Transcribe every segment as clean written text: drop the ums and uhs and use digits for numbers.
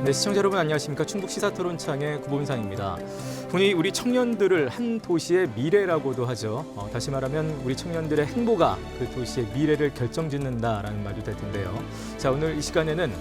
네, 시청자 여러분 안녕하십니까? 충북 시사토론창의 구본상입니다. 흔히 우리 청년들을 한 도시의 미래라고도 하죠. 다시 말하면 우리 청년들의 행보가 그 도시의 미래를 결정짓는다라는 말도 될 텐데요. 자, 오늘 이 시간에는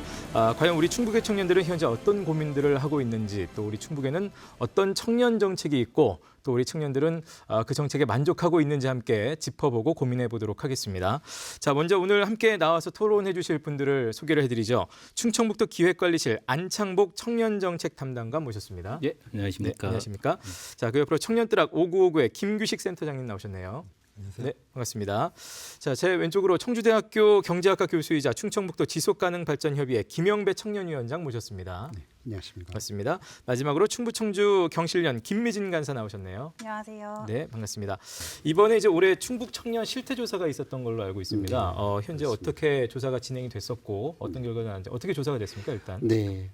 과연 우리 충북의 청년들은 현재 어떤 고민들을 하고 있는지, 또 우리 충북에는 어떤 청년 정책이 있고, 또 우리 청년들은 그 정책에 만족하고 있는지 함께 짚어보고 고민해 보도록 하겠습니다. 자, 먼저 오늘 함께 나와서 토론해 주실 분들을 소개를 해드리죠. 충청북도 기획관리실 안창복 청년정책 담당관 모셨습니다. 예, 안녕하십니까. 네, 안녕하십니까. 자, 그 옆으로 청년뜨락 5959의 김규식 센터장님 나오셨네요. 안녕하세요. 네, 반갑습니다. 자, 제 왼쪽으로 청주대학교 경제학과 교수이자 충청북도 지속가능발전협의회 김영배 청년위원장 모셨습니다. 네, 안녕하십니까. 반갑습니다. 마지막으로 충북 청주 경실련 김미진 간사 나오셨네요. 안녕하세요. 네, 반갑습니다. 이번에 이제 올해 충북 청년 실태 조사가 있었던 걸로 알고 있습니다. 현재 그렇습니다. 어떻게 조사가 진행이 됐었고 어떤 결과가 나왔는지 어떻게 조사가 됐습니까, 일단? 네,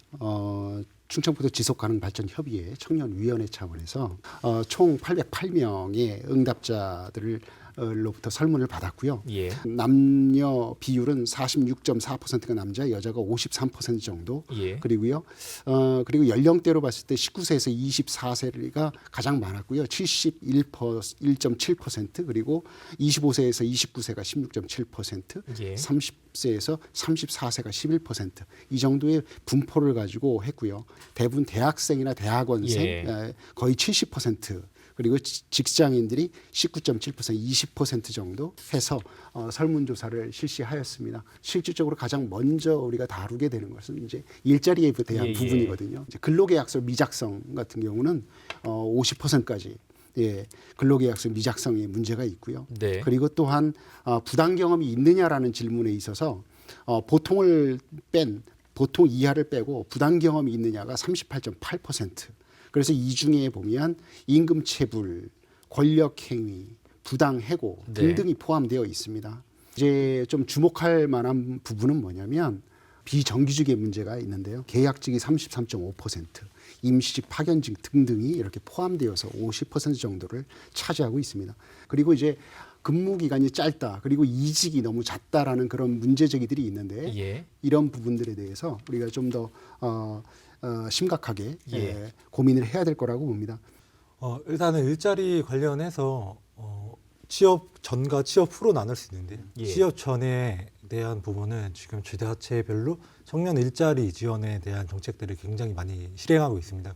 충청북도 지속가능발전협의회 청년위원회 차원에서 총 808명의 응답자들을 로부터 설문을 받았고요. 예. 남녀 비율은 46.4%가 남자, 여자가 53% 정도. 예. 그리고요. 그리고 연령대로 봤을 때 19세에서 24세가 가장 많았고요. 71.7%, 그리고 25세에서 29세가 16.7%, 예. 30세에서 34세가 11%. 이 정도의 분포를 가지고 했고요. 대부분 대학생이나 대학원생 예. 거의 70%. 그리고 직장인들이 19.7%, 20% 정도 해서 설문조사를 실시하였습니다. 실질적으로 가장 먼저 우리가 다루게 되는 것은 이제 일자리에 대한 예, 예. 부분이거든요. 이제 근로계약서 미작성 같은 경우는 50%까지 근로계약서 미작성에 문제가 있고요. 네. 그리고 또한 부당 경험이 있느냐라는 질문에 있어서 보통 이하를 빼고 부당 경험이 있느냐가 38.8%. 그래서 이 중에 보면 임금체불, 권력행위, 부당해고 네. 등등이 포함되어 있습니다. 이제 좀 주목할 만한 부분은 뭐냐면 비정규직의 문제가 있는데요. 계약직이 33.5%, 임시직, 파견직 등등이 이렇게 포함되어서 50% 정도를 차지하고 있습니다. 그리고 이제 근무 기간이 짧다, 그리고 이직이 너무 잦다라는 그런 문제 제기들이 있는데 예. 이런 부분들에 대해서 우리가 좀 더 심각하게 예. 고민을 해야 될 거라고 봅니다. 일단은 일자리 관련해서 취업 전과 취업 후로 나눌 수 있는데 예. 취업 전에 대한 부분은 지금 지자체별로 청년 일자리 지원에 대한 정책들을 굉장히 많이 실행하고 있습니다.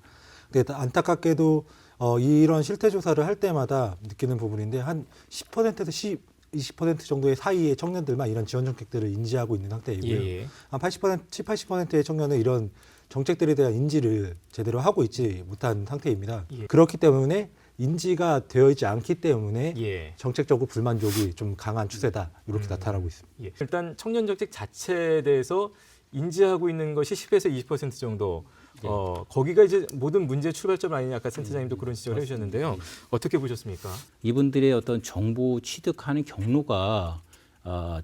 근데 안타깝게도 이런 실태 조사를 할 때마다 느끼는 부분인데 한 10%에서 20% 정도의 사이의 청년들만 이런 지원 정책들을 인지하고 있는 상태이고요. 예. 한 80%의 청년은 이런 정책들에 대한 인지를 제대로 하고 있지 못한 상태입니다. 예. 그렇기 때문에 인지가 되어 있지 않기 때문에 예. 정책적으로 불만족이 좀 강한 추세다 이렇게 나타나고 있습니다. 예. 일단 청년 정책 자체에 대해서 인지하고 있는 것이 10에서 20% 정도. 거기가 이제 모든 문제의 출발점 아니냐, 아까 센터장님도 그런 지적을 해주셨는데요. 어떻게 보셨습니까? 이분들의 어떤 정보 취득하는 경로가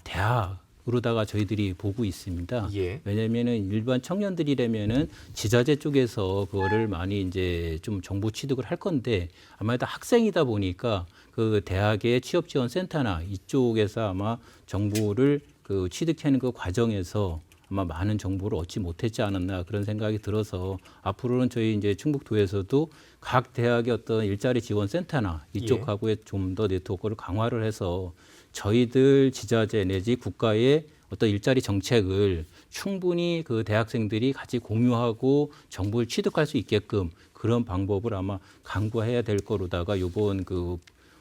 대학으로다가 저희들이 보고 있습니다. 예. 왜냐하면은 일반 청년들이라면은 지자체 쪽에서 그거를 많이 이제 좀 정보 취득을 할 건데 아마도 학생이다 보니까 그 대학의 취업지원센터나 이쪽에서 아마 정보를 그 취득하는 그 과정에서 아마 많은 정보를 얻지 못했지 않았나 그런 생각이 들어서 앞으로는 저희 이제 충북도에서도 각 대학의 어떤 일자리 지원 센터나 이쪽하고의 좀 더 네트워크를 강화를 해서 저희들 지자체 내지 국가의 어떤 일자리 정책을 충분히 그 대학생들이 같이 공유하고 정보를 취득할 수 있게끔 그런 방법을 아마 강구해야 될 거로다가 이번 그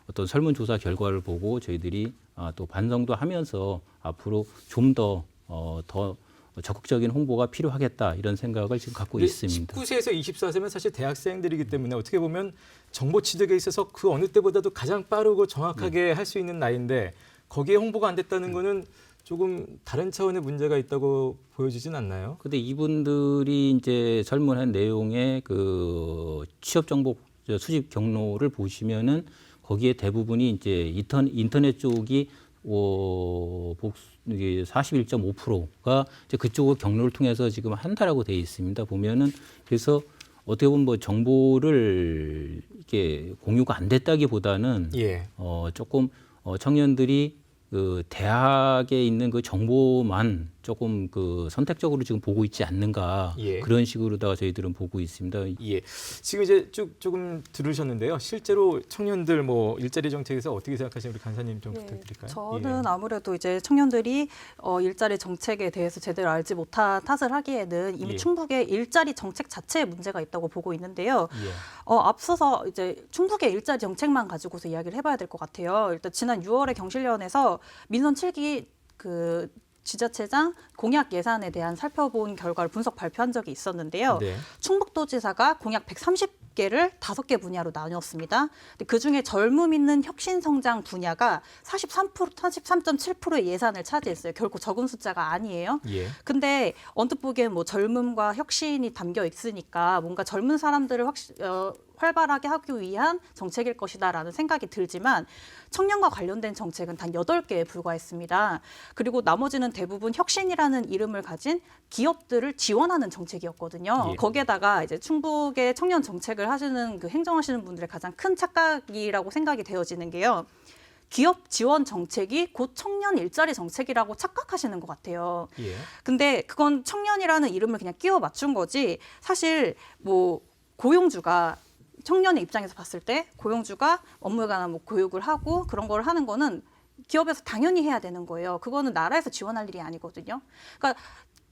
어떤 설문조사 결과를 보고 저희들이 또 반성도 하면서 앞으로 좀 더 적극적인 홍보가 필요하겠다 이런 생각을 지금 갖고 있습니다. 19세에서 24세면 사실 대학생들이기 때문에 어떻게 보면 정보 취득에 있어서 그 어느 때보다도 가장 빠르고 정확하게 할 수 있는 나이인데 거기에 홍보가 안 됐다는 거는 조금 다른 차원의 문제가 있다고 보여지진 않나요? 근데 이분들이 이제 설문한 내용의 그 취업 정보 수집 경로를 보시면은 거기에 대부분이 이제 인터넷 쪽이 41.5%가 이제 그쪽 경로를 통해서 지금 한다라고 되어 있습니다. 보면은 그래서 어떻게 보면 뭐 정보를 이렇게 공유가 안 됐다기보다는 예. 조금 청년들이 그 대학에 있는 그 정보만 조금 그 선택적으로 지금 보고 있지 않는가 예. 그런 식으로다가 저희들은 보고 있습니다. 예. 지금 이제 조금 들으셨는데요. 실제로 청년들 뭐 일자리 정책에서 어떻게 생각하시는 우리 간사님 좀 부탁드릴까요? 저는 아무래도 이제 청년들이 일자리 정책에 대해서 제대로 알지 못한 탓을 하기에는 이미 예. 충북의 일자리 정책 자체에 문제가 있다고 보고 있는데요. 예. 앞서서 이제 충북의 일자리 정책만 가지고서 이야기를 해봐야 될 것 같아요. 일단 지난 6월에 경실련에서 민선 7기 그 지자체장 공약 예산에 대한 살펴본 결과를 분석 발표한 적이 있었는데요. 네. 충북도지사가 공약 130개를 5개 분야로 나눴습니다. 그중에 젊음 있는 혁신 성장 분야가 43.7%의 예산을 차지했어요. 결코 적은 숫자가 아니에요. 예. 근데 언뜻 보기엔 뭐 젊음과 혁신이 담겨 있으니까 뭔가 젊은 사람들을 활발하게 하기 위한 정책일 것이다라는 생각이 들지만 청년과 관련된 정책은 단 8개에 불과했습니다. 그리고 나머지는 대부분 혁신이라는 이름을 가진 기업들을 지원하는 정책이었거든요. 예. 거기에다가 이제 충북의 청년 정책을 하시는 그 행정하시는 분들의 가장 큰 착각이라고 생각이 되어지는 게요. 기업 지원 정책이 곧 청년 일자리 정책이라고 착각하시는 것 같아요. 예. 근데 그건 청년이라는 이름을 그냥 끼워 맞춘 거지 사실 뭐 고용주가 청년의 입장에서 봤을 때 고용주가 업무에 관한 뭐 교육을 하고 그런 걸 하는 거는 기업에서 당연히 해야 되는 거예요. 그거는 나라에서 지원할 일이 아니거든요. 그러니까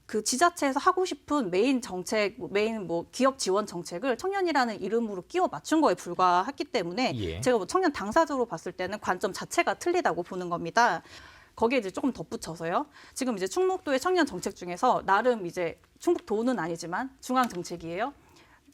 그 지자체에서 하고 싶은 메인 정책, 메인 뭐 기업 지원 정책을 청년이라는 이름으로 끼워 맞춘 거에 불과했기 때문에 예. 제가 뭐 청년 당사적으로 봤을 때는 관점 자체가 틀리다고 보는 겁니다. 거기에 이제 조금 덧붙여서요. 지금 이제 충북도의 청년 정책 중에서 나름 이제 충북도는 아니지만 중앙 정책이에요.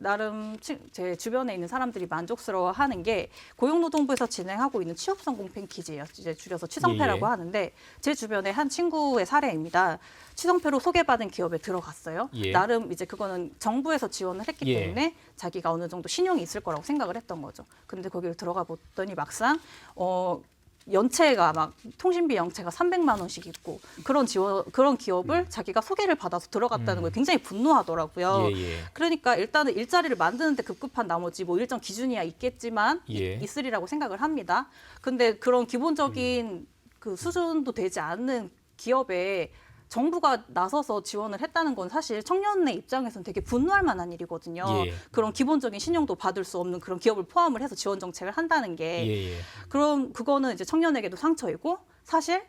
나름 제 주변에 있는 사람들이 만족스러워하는 게 고용노동부에서 진행하고 있는 취업성공 패키지예요. 이제 줄여서 취성패라고 예. 하는데 제 주변에 한 친구의 사례입니다. 취성패로 소개받은 기업에 들어갔어요. 예. 나름 이제 그거는 정부에서 지원을 했기 예. 때문에 자기가 어느 정도 신용이 있을 거라고 생각을 했던 거죠. 근데 거기를 들어가 봤더니 막상 연체가 막 통신비 연체가 300만 원씩 있고 그런 기업을 자기가 소개를 받아서 들어갔다는 거에 굉장히 분노하더라고요. 예, 예. 그러니까 일단은 일자리를 만드는데 급급한 나머지 뭐 일정 기준이야 있겠지만 예. 있으리라고 생각을 합니다. 근데 그런 기본적인 그 수준도 되지 않는 기업에 정부가 나서서 지원을 했다는 건 사실 청년의 입장에서는 되게 분노할 만한 일이거든요. 예. 그런 기본적인 신용도 받을 수 없는 그런 기업을 포함을 해서 지원 정책을 한다는 게 예, 예. 그럼 그거는 이제 청년에게도 상처이고 사실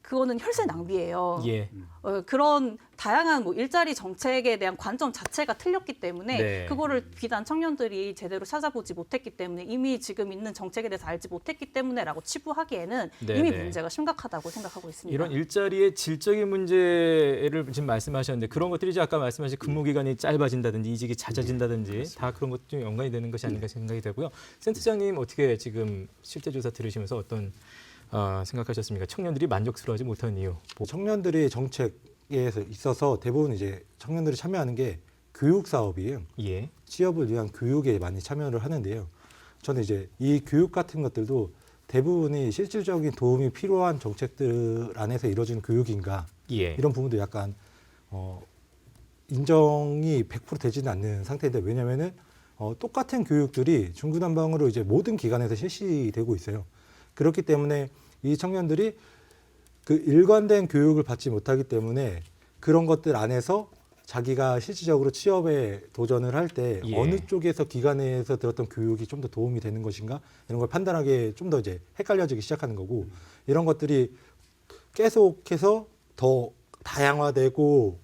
그거는 혈세 낭비예요. 예. 그런 다양한 뭐 일자리 정책에 대한 관점 자체가 틀렸기 때문에 네. 그거를 비단 청년들이 제대로 찾아보지 못했기 때문에 이미 지금 있는 정책에 대해서 알지 못했기 때문에라고 치부하기에는 네, 이미 네. 문제가 심각하다고 생각하고 있습니다. 이런 일자리의 질적인 문제를 지금 말씀하셨는데 그런 것들이 이제 아까 말씀하신 근무 기간이 짧아진다든지 이직이 잦아진다든지 다 그런 것도 좀 연관이 되는 것이 아닌가 생각이 되고요. 센터장님 어떻게 지금 실태 조사 들으시면서 어떤 생각하셨습니까? 청년들이 만족스러워하지 못한 이유. 청년들이 정책에 있어서 대부분 이제 청년들이 참여하는 게 교육 사업이에요. 예. 취업을 위한 교육에 많이 참여를 하는데요. 저는 이제 이 교육 같은 것들도 대부분이 실질적인 도움이 필요한 정책들 안에서 이루어지는 교육인가 예. 이런 부분도 약간 인정이 100% 되지는 않는 상태인데 왜냐면은 똑같은 교육들이 중구난방으로 이제 모든 기관에서 실시되고 있어요. 그렇기 때문에 이 청년들이 그 일관된 교육을 받지 못하기 때문에 그런 것들 안에서 자기가 실질적으로 취업에 도전을 할 때 예. 어느 쪽에서 기관에서 들었던 교육이 좀 더 도움이 되는 것인가 이런 걸 판단하기에 좀 더 이제 헷갈려지기 시작하는 거고 이런 것들이 계속해서 더 다양화되고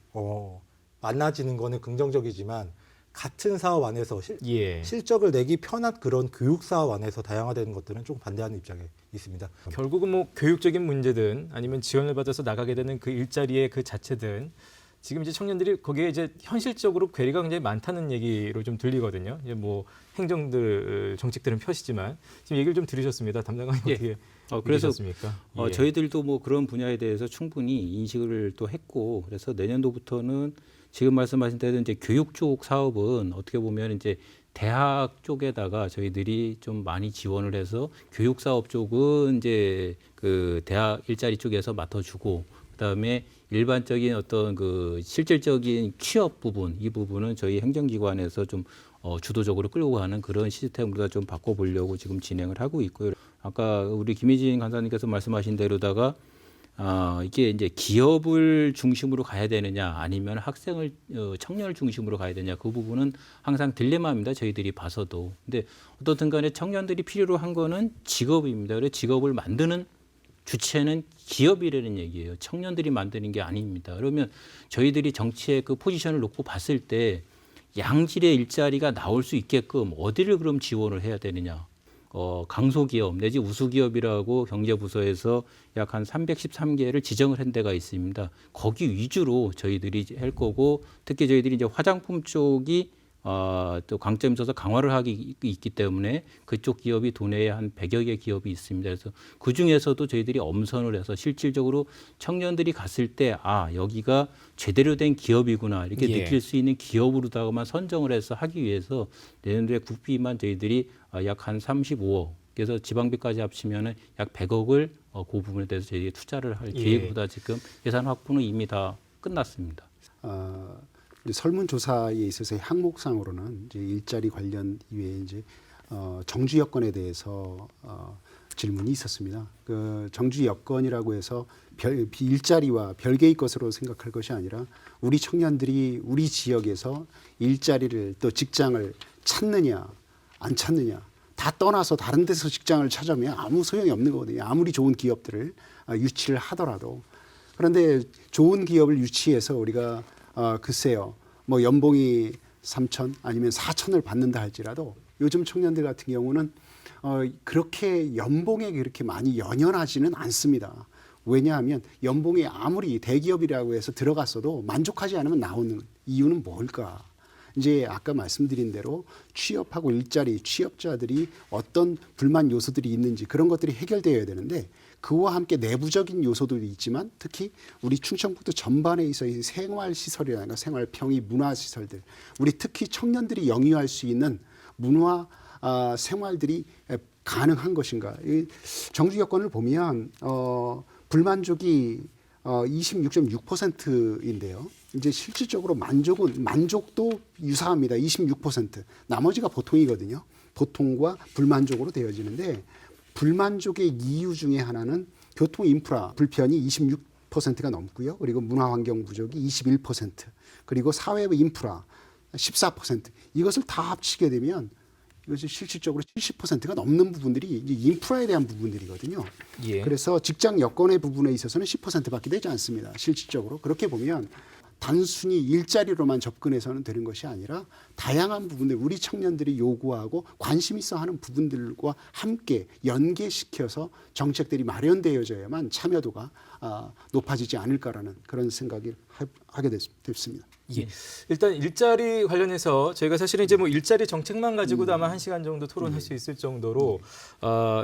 많아지는 거는 긍정적이지만 같은 사업 안에서 예. 실적을 내기 편한 그런 교육 사업 안에서 다양화되는 것들은 조금 반대하는 입장에 있습니다. 결국은 뭐 교육적인 문제든 아니면 지원을 받아서 나가게 되는 그 일자리의 그 자체든 지금 이제 청년들이 거기에 이제 현실적으로 괴리가 굉장히 많다는 얘기로 좀 들리거든요. 이제 뭐 행정들 정책들은 펴시지만 지금 얘기를 좀 들으셨습니다. 담당관님 예. 어떻게 그래서 느끼셨습니까? 예. 저희들도 뭐 그런 분야에 대해서 충분히 인식을 또 했고 그래서 내년도부터는 지금 말씀하신 대로 이제 교육 쪽 사업은 어떻게 보면 이제 대학 쪽에다가 저희들이 좀 많이 지원을 해서 교육 사업 쪽은 이제 그 대학 일자리 쪽에서 맡아주고 그다음에 일반적인 어떤 그 실질적인 취업 부분 이 부분은 저희 행정기관에서 좀 주도적으로 끌고 가는 그런 시스템으로 좀 바꿔보려고 지금 진행을 하고 있고요. 아까 우리 김희진 간사님께서 말씀하신 대로다가 이게 이제 기업을 중심으로 가야 되느냐 아니면 학생을 청년을 중심으로 가야 되냐 그 부분은 항상 딜레마입니다. 저희들이 봐서도. 근데 어떻든 간에 청년들이 필요로 한 거는 직업입니다. 그래서 직업을 만드는 주체는 기업이라는 얘기예요. 청년들이 만드는 게 아닙니다. 그러면 저희들이 정치의 그 포지션을 놓고 봤을 때 양질의 일자리가 나올 수 있게끔 어디를 그럼 지원을 해야 되느냐. 강소기업 내지 우수기업이라고 경제부서에서 약 한 313개를 지정을 한 데가 있습니다. 거기 위주로 저희들이 할 거고 특히 저희들이 이제 화장품 쪽이 또 강점이 있어서 강화를 하기 있기 때문에 그쪽 기업이 도내에 한 100여 개 기업이 있습니다. 그래서 그중에서도 저희들이 엄선을 해서 실질적으로 청년들이 갔을 때 여기가 제대로 된 기업이구나 이렇게 예. 느낄 수 있는 기업으로다가만 선정을 해서 하기 위해서 내년도에 국비만 저희들이 약 한 35억 그래서 지방비까지 합치면은 약 100억을 그 부분에 대해서 저희들이 투자를 할 계획보다 지금 예산 확보는 이미 다 끝났습니다. 이제 설문조사에 있어서의 항목상으로는 이제 일자리 관련 이외에 이제 정주 여건에 대해서 질문이 있었습니다. 그 정주 여건이라고 해서 일자리와 별개의 것으로 생각할 것이 아니라 우리 청년들이 우리 지역에서 일자리를 또 직장을 찾느냐 안 찾느냐 다 떠나서 다른 데서 직장을 찾으면 아무 소용이 없는 거거든요. 아무리 좋은 기업들을 유치를 하더라도. 그런데 좋은 기업을 유치해서 우리가 글쎄요, 뭐 연봉이 3천 아니면 4천을 받는다 할지라도 요즘 청년들 같은 경우는 그렇게 연봉에 그렇게 많이 연연하지는 않습니다. 왜냐하면 연봉이 아무리 대기업이라고 해서 들어갔어도 만족하지 않으면 나오는 이유는 뭘까? 이제 아까 말씀드린 대로 취업하고 일자리, 취업자들이 어떤 불만 요소들이 있는지 그런 것들이 해결되어야 되는데 그와 함께 내부적인 요소도 있지만 특히 우리 충청북도 전반에 있어 이 생활시설이라든가 생활평이 문화시설들 우리 특히 청년들이 영위할 수 있는 문화 생활들이 가능한 것인가. 이 정주 여건을 보면 불만족이 26.6%인데요. 이제 실질적으로 만족도 유사합니다. 26%. 나머지가 보통이거든요. 보통과 불만족으로 되어지는데 불만족의 이유 중에 하나는 교통 인프라 불편이 26%가 넘고요. 그리고 문화 환경 부족이 21%, 그리고 사회 인프라 14%. 이것을 다 합치게 되면 이것이 실질적으로 70%가 넘는 부분들이 이제 인프라에 대한 부분들이거든요. 예. 그래서 직장 여건의 부분에 있어서는 10%밖에 되지 않습니다. 실질적으로. 그렇게 보면 단순히 일자리로만 접근해서는 되는 것이 아니라 다양한 부분들 우리 청년들이 요구하고 관심 있어 하는 부분들과 함께 연계시켜서 정책들이 마련되어져야만 참여도가 높아지지 않을까라는 그런 생각을 하게 됐습니다. 예. 일단 일자리 관련해서 저희가 사실은 이제 뭐 일자리 정책만 가지고도 아마 1시간 정도 토론할 수 있을 정도로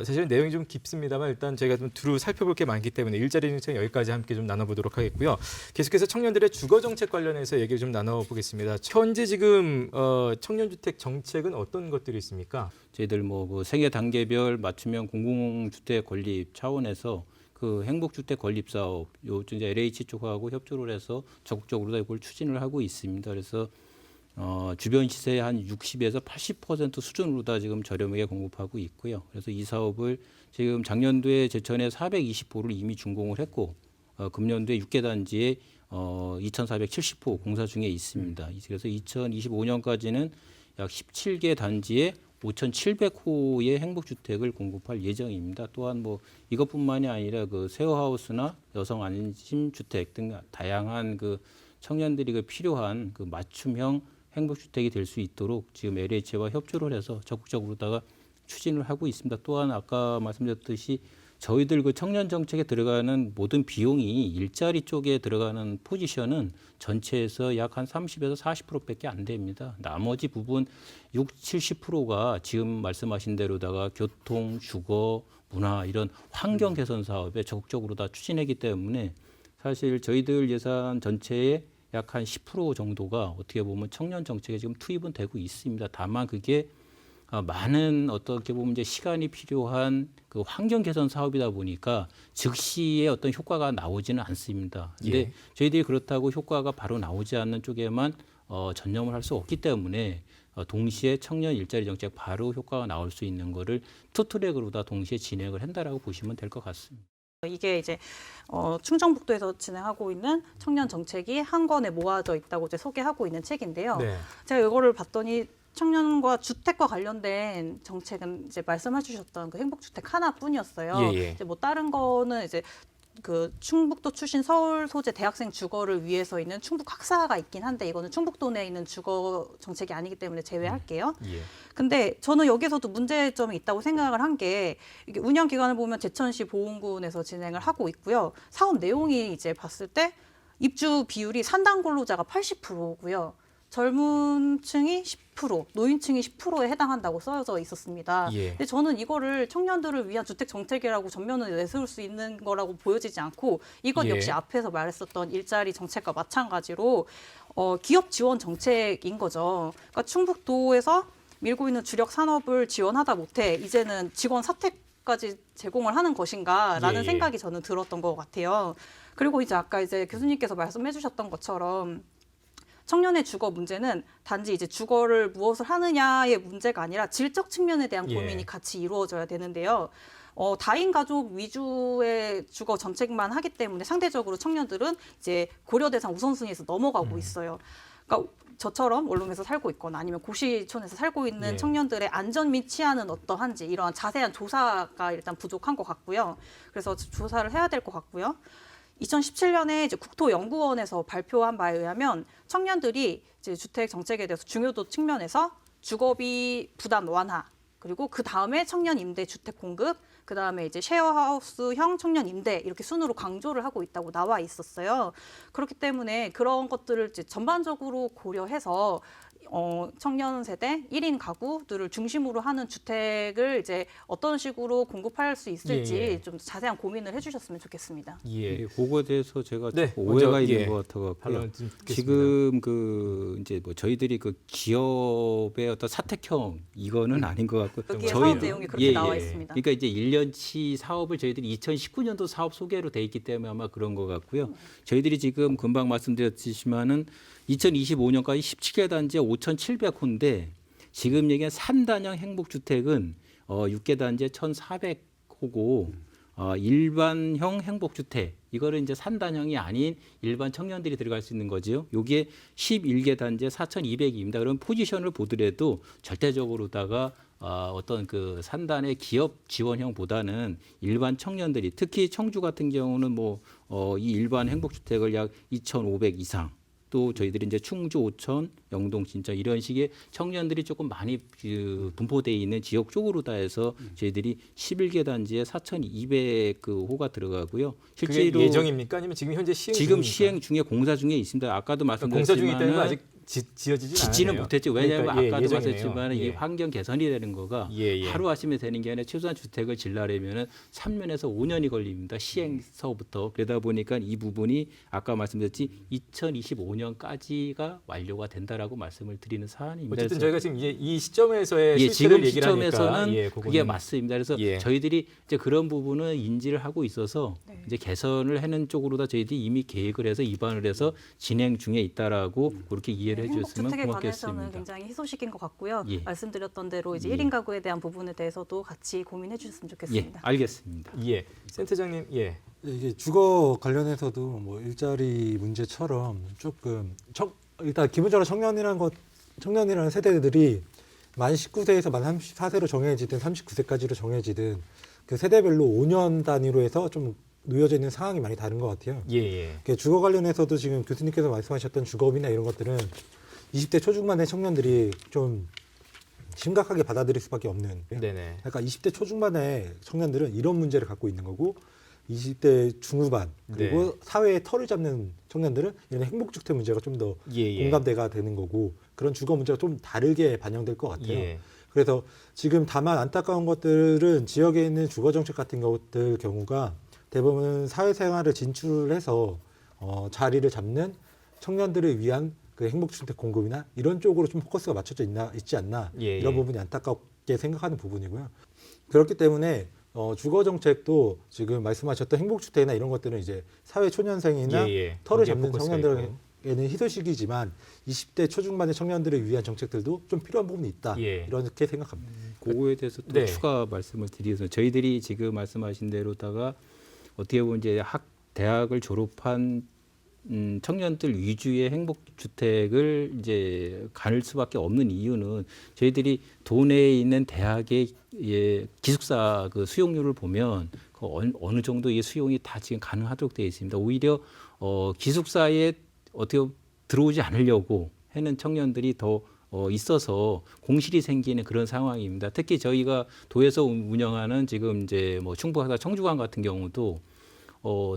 사실은 내용이 좀 깊습니다만 일단 저희가 좀 두루 살펴볼 게 많기 때문에 일자리 정책 여기까지 함께 좀 나눠보도록 하겠고요. 계속해서 청년들의 주거 정책 관련해서 얘기를 좀 나눠보겠습니다. 현재 지금 청년주택 정책은 어떤 것들이 있습니까? 저희들 그 생애 단계별 맞춤형 공공주택 건립 차원에서 그 행복주택 건립 사업, 요즘 이제 LH 쪽하고 협조를 해서 적극적으로 이걸 추진을 하고 있습니다. 그래서 주변 시세의 한 60에서 80% 수준으로 다 지금 저렴하게 공급하고 있고요. 그래서 이 사업을 지금 작년도에 제천에 420호를 이미 준공을 했고 금년도에 6개 단지에 2,470호 공사 중에 있습니다. 그래서 2025년까지는 약 17개 단지에 5,700호의 행복주택을 공급할 예정입니다. 또한 이것뿐만이 아니라 그 쉐어하우스나 여성 안심주택 등 다양한 그 청년들이 필요한 그 맞춤형 행복주택이 될 수 있도록 지금 LH와 협조를 해서 적극적으로다가 추진을 하고 있습니다. 또한 아까 말씀드렸듯이 저희들 그 청년 정책에 들어가는 모든 비용이 일자리 쪽에 들어가는 포지션은 전체에서 약 한 30에서 40%밖에 안 됩니다. 나머지 부분 60, 70%가 지금 말씀하신 대로다가 교통, 주거, 문화 이런 환경 개선 사업에 적극적으로 다 추진하기 때문에 사실 저희들 예산 전체의 약 한 10% 정도가 어떻게 보면 청년 정책에 지금 투입은 되고 있습니다. 다만 그게 많은 어떻게 보면 이제 시간이 필요한 그 환경 개선 사업이다 보니까 즉시의 어떤 효과가 나오지는 않습니다. 근데 예. 저희들이 그렇다고 효과가 바로 나오지 않는 쪽에만 전념을 할 수 없기 때문에 동시에 청년 일자리 정책 바로 효과가 나올 수 있는 거를 투트랙으로 다 동시에 진행을 한다라고 보시면 될 것 같습니다. 이게 이제 충청북도에서 진행하고 있는 청년 정책이 한 권에 모아져 있다고 이제 소개하고 있는 책인데요. 네. 제가 이거를 봤더니 청년과 주택과 관련된 정책은 이제 말씀해주셨던 그 행복주택 하나뿐이었어요. 예, 예. 이제 뭐 다른 거는 이제 그 충북도 출신 서울 소재 대학생 주거를 위해서 있는 충북 학사가 있긴 한데 이거는 충북도 내에 있는 주거 정책이 아니기 때문에 제외할게요. 예. 근데 저는 여기서도 문제점이 있다고 생각을 한 게 이게 운영 기간을 보면 제천시 보은군에서 진행을 하고 있고요. 사업 내용이 이제 봤을 때 입주 비율이 산당 근로자가 80%고요. 젊은 층이 10%, 노인층이 10%에 해당한다고 써져 있었습니다. 예. 근데 저는 이거를 청년들을 위한 주택 정책이라고 전면을 내세울 수 있는 거라고 보여지지 않고 이것 예. 역시 앞에서 말했었던 일자리 정책과 마찬가지로 기업 지원 정책인 거죠. 그러니까 충북도에서 밀고 있는 주력 산업을 지원하다 못해 이제는 직원 사택까지 제공을 하는 것인가라는 예. 생각이 저는 들었던 것 같아요. 그리고 이제 아까 이제 교수님께서 말씀해주셨던 것처럼 청년의 주거 문제는 단지 이제 주거를 무엇을 하느냐의 문제가 아니라 질적 측면에 대한 예. 고민이 같이 이루어져야 되는데요. 다인 가족 위주의 주거 정책만 하기 때문에 상대적으로 청년들은 이제 고려 대상 우선순위에서 넘어가고 있어요. 그러니까 저처럼 원룸에서 살고 있거나 아니면 고시촌에서 살고 있는 예. 청년들의 안전 및 치안은 어떠한지 이러한 자세한 조사가 일단 부족한 것 같고요. 그래서 조사를 해야 될 것 같고요. 2017년에 이제 국토연구원에서 발표한 바에 의하면 청년들이 이제 주택 정책에 대해서 중요도 측면에서 주거비 부담 완화, 그리고 그 다음에 청년 임대 주택 공급, 그 다음에 이제 쉐어하우스형 청년 임대 이렇게 순으로 강조를 하고 있다고 나와 있었어요. 그렇기 때문에 그런 것들을 이제 전반적으로 고려해서 청년 세대 1인 가구들을 중심으로 하는 주택을 이제 어떤 식으로 공급할 수 있을지 예, 예. 좀 자세한 고민을 해주셨으면 좋겠습니다. 예. 그거에 대해서 제가 네, 조금 오해가 먼저, 있는 예. 것 같아요. 반론 좀 듣겠습니다. 지금 그 이제 뭐 저희들이 그 기업의 어떤 사택형 이거는 아닌 것 같고 여기에 사업 내용이 그렇게 나와 있습니다. 그러니까 이제 1년치 사업을 저희들이 2019년도 사업 소개로 돼 있기 때문에 아마 그런 것 같고요. 저희들이 지금 금방 말씀드렸지만은 2025년까지 17개 단지에 5,700호인데 지금 얘기한 3단형 행복주택은 6개 단지에 1,400호고 일반형 행복주택 이거는 이제 3단형이 아닌 일반 청년들이 들어갈 수 있는 거죠. 여기에 11개 단지에 4,200입니다. 그럼 포지션을 보더라도 절대적으로다가 어떤 그 산단의 기업 지원형보다는 일반 청년들이 특히 청주 같은 경우는 이 일반 행복주택을 약 2,500 이상 또 저희들이 이제 충주, 오천, 영동, 진천 이런 식의 청년들이 조금 많이 분포되어 있는 지역 쪽으로 다 해서 저희들이 11개 단지에 4,200호가 들어가고요. 그게 실제로 예정입니까? 아니면 지금 현재 시행 지금 중입니까? 시행 중에 공사 중에 있습니다. 아까도 공사 중에 있다는 건 말씀드렸지만 아직 지어지진 짓지는 않았네요. 못했죠. 왜냐하면 그러니까, 아까도 예정이네요. 말씀드렸지만 예. 이 환경 개선이 되는 거가 예, 예. 하루 하시면 되는 게 아니라 최소한 주택을 질라려면은 3년에서 5년이 걸립니다. 시행서부터. 그러다 보니까 이 부분이 아까 말씀드렸지 2025년까지가 완료가 된다라고 말씀을 드리는 사안입니다. 어쨌든 그래서 저희가 지금 이제 이 시점에서의 예, 실체를 지금 얘기를 시점에서는 하니까 그게 맞습니다. 그래서 예. 저희들이 이제 그런 부분을 인지를 하고 있어서 네. 이제 개선을 하는 쪽으로 다 저희들이 이미 계획을 해서 입안을 해서 진행 중에 있다라고 그렇게 이해를 해주셨으면 행복주택에 관해서는 고맙겠습니다. 굉장히 희소식인 것 같고요. 예. 말씀드렸던 대로 이제 예. 1인 가구에 대한 부분에 대해서도 같이 고민해 주셨으면 예, 좋겠습니다. 예. 알겠습니다. 센터장님, 예. 이게 주거 관련해서도 뭐 일자리 문제처럼 조금 일단 기본적으로 청년이라는 세대들이 만 19세에서 만 34세로 정해지든 39세까지로 정해지든 그 세대별로 5년 단위로 해서 좀 놓여져 있는 상황이 많이 다른 것 같아요. 예, 예. 주거 관련해서도 지금 교수님께서 말씀하셨던 주거비나 이런 것들은 20대 초중반의 청년들이 좀 심각하게 받아들일 수밖에 없는. 네네. 그러니까 20대 초중반의 청년들은 이런 문제를 갖고 있는 거고 20대 중후반 그리고 네. 사회의 털을 잡는 청년들은 이런 행복주택 문제가 좀 더 예, 예. 공감대가 되는 거고 그런 주거 문제가 좀 다르게 반영될 것 같아요. 예. 그래서 지금 다만 안타까운 것들은 지역에 있는 주거 정책 같은 것들 경우가 대부분 사회생활을 진출해서 자리를 잡는 청년들을 위한 그 행복주택 공급이나 이런 쪽으로 좀 포커스가 맞춰져 있지 않나 예, 이런 예. 부분이 안타깝게 생각하는 부분이고요. 그렇기 때문에 주거 정책도 지금 말씀하셨던 행복주택이나 이런 것들은 이제 사회 초년생이나 예, 예. 털을 거기에 잡는 포커스가 청년들에게는 희소식이지만 20대 초중반의 청년들을 위한 정책들도 좀 필요한 부분이 있다. 예. 이렇게 생각합니다. 그거에 대해서 또 네. 추가 말씀을 드리겠습니다. 저희들이 지금 말씀하신 대로다가 어떻게 보면 이제 대학을 졸업한 청년들 위주의 행복주택을 이제 갈 수밖에 없는 이유는 저희들이 도내에 있는 대학의 기숙사 그 수용률을 보면 그 어느 정도 이 수용이 다 지금 가능하도록 되어 있습니다. 오히려 기숙사에 어떻게 들어오지 않으려고 하는 청년들이 더 있어서 공실이 생기는 그런 상황입니다. 특히 저희가 도에서 운영하는 지금 이제 뭐 충북학사 청주관 같은 경우도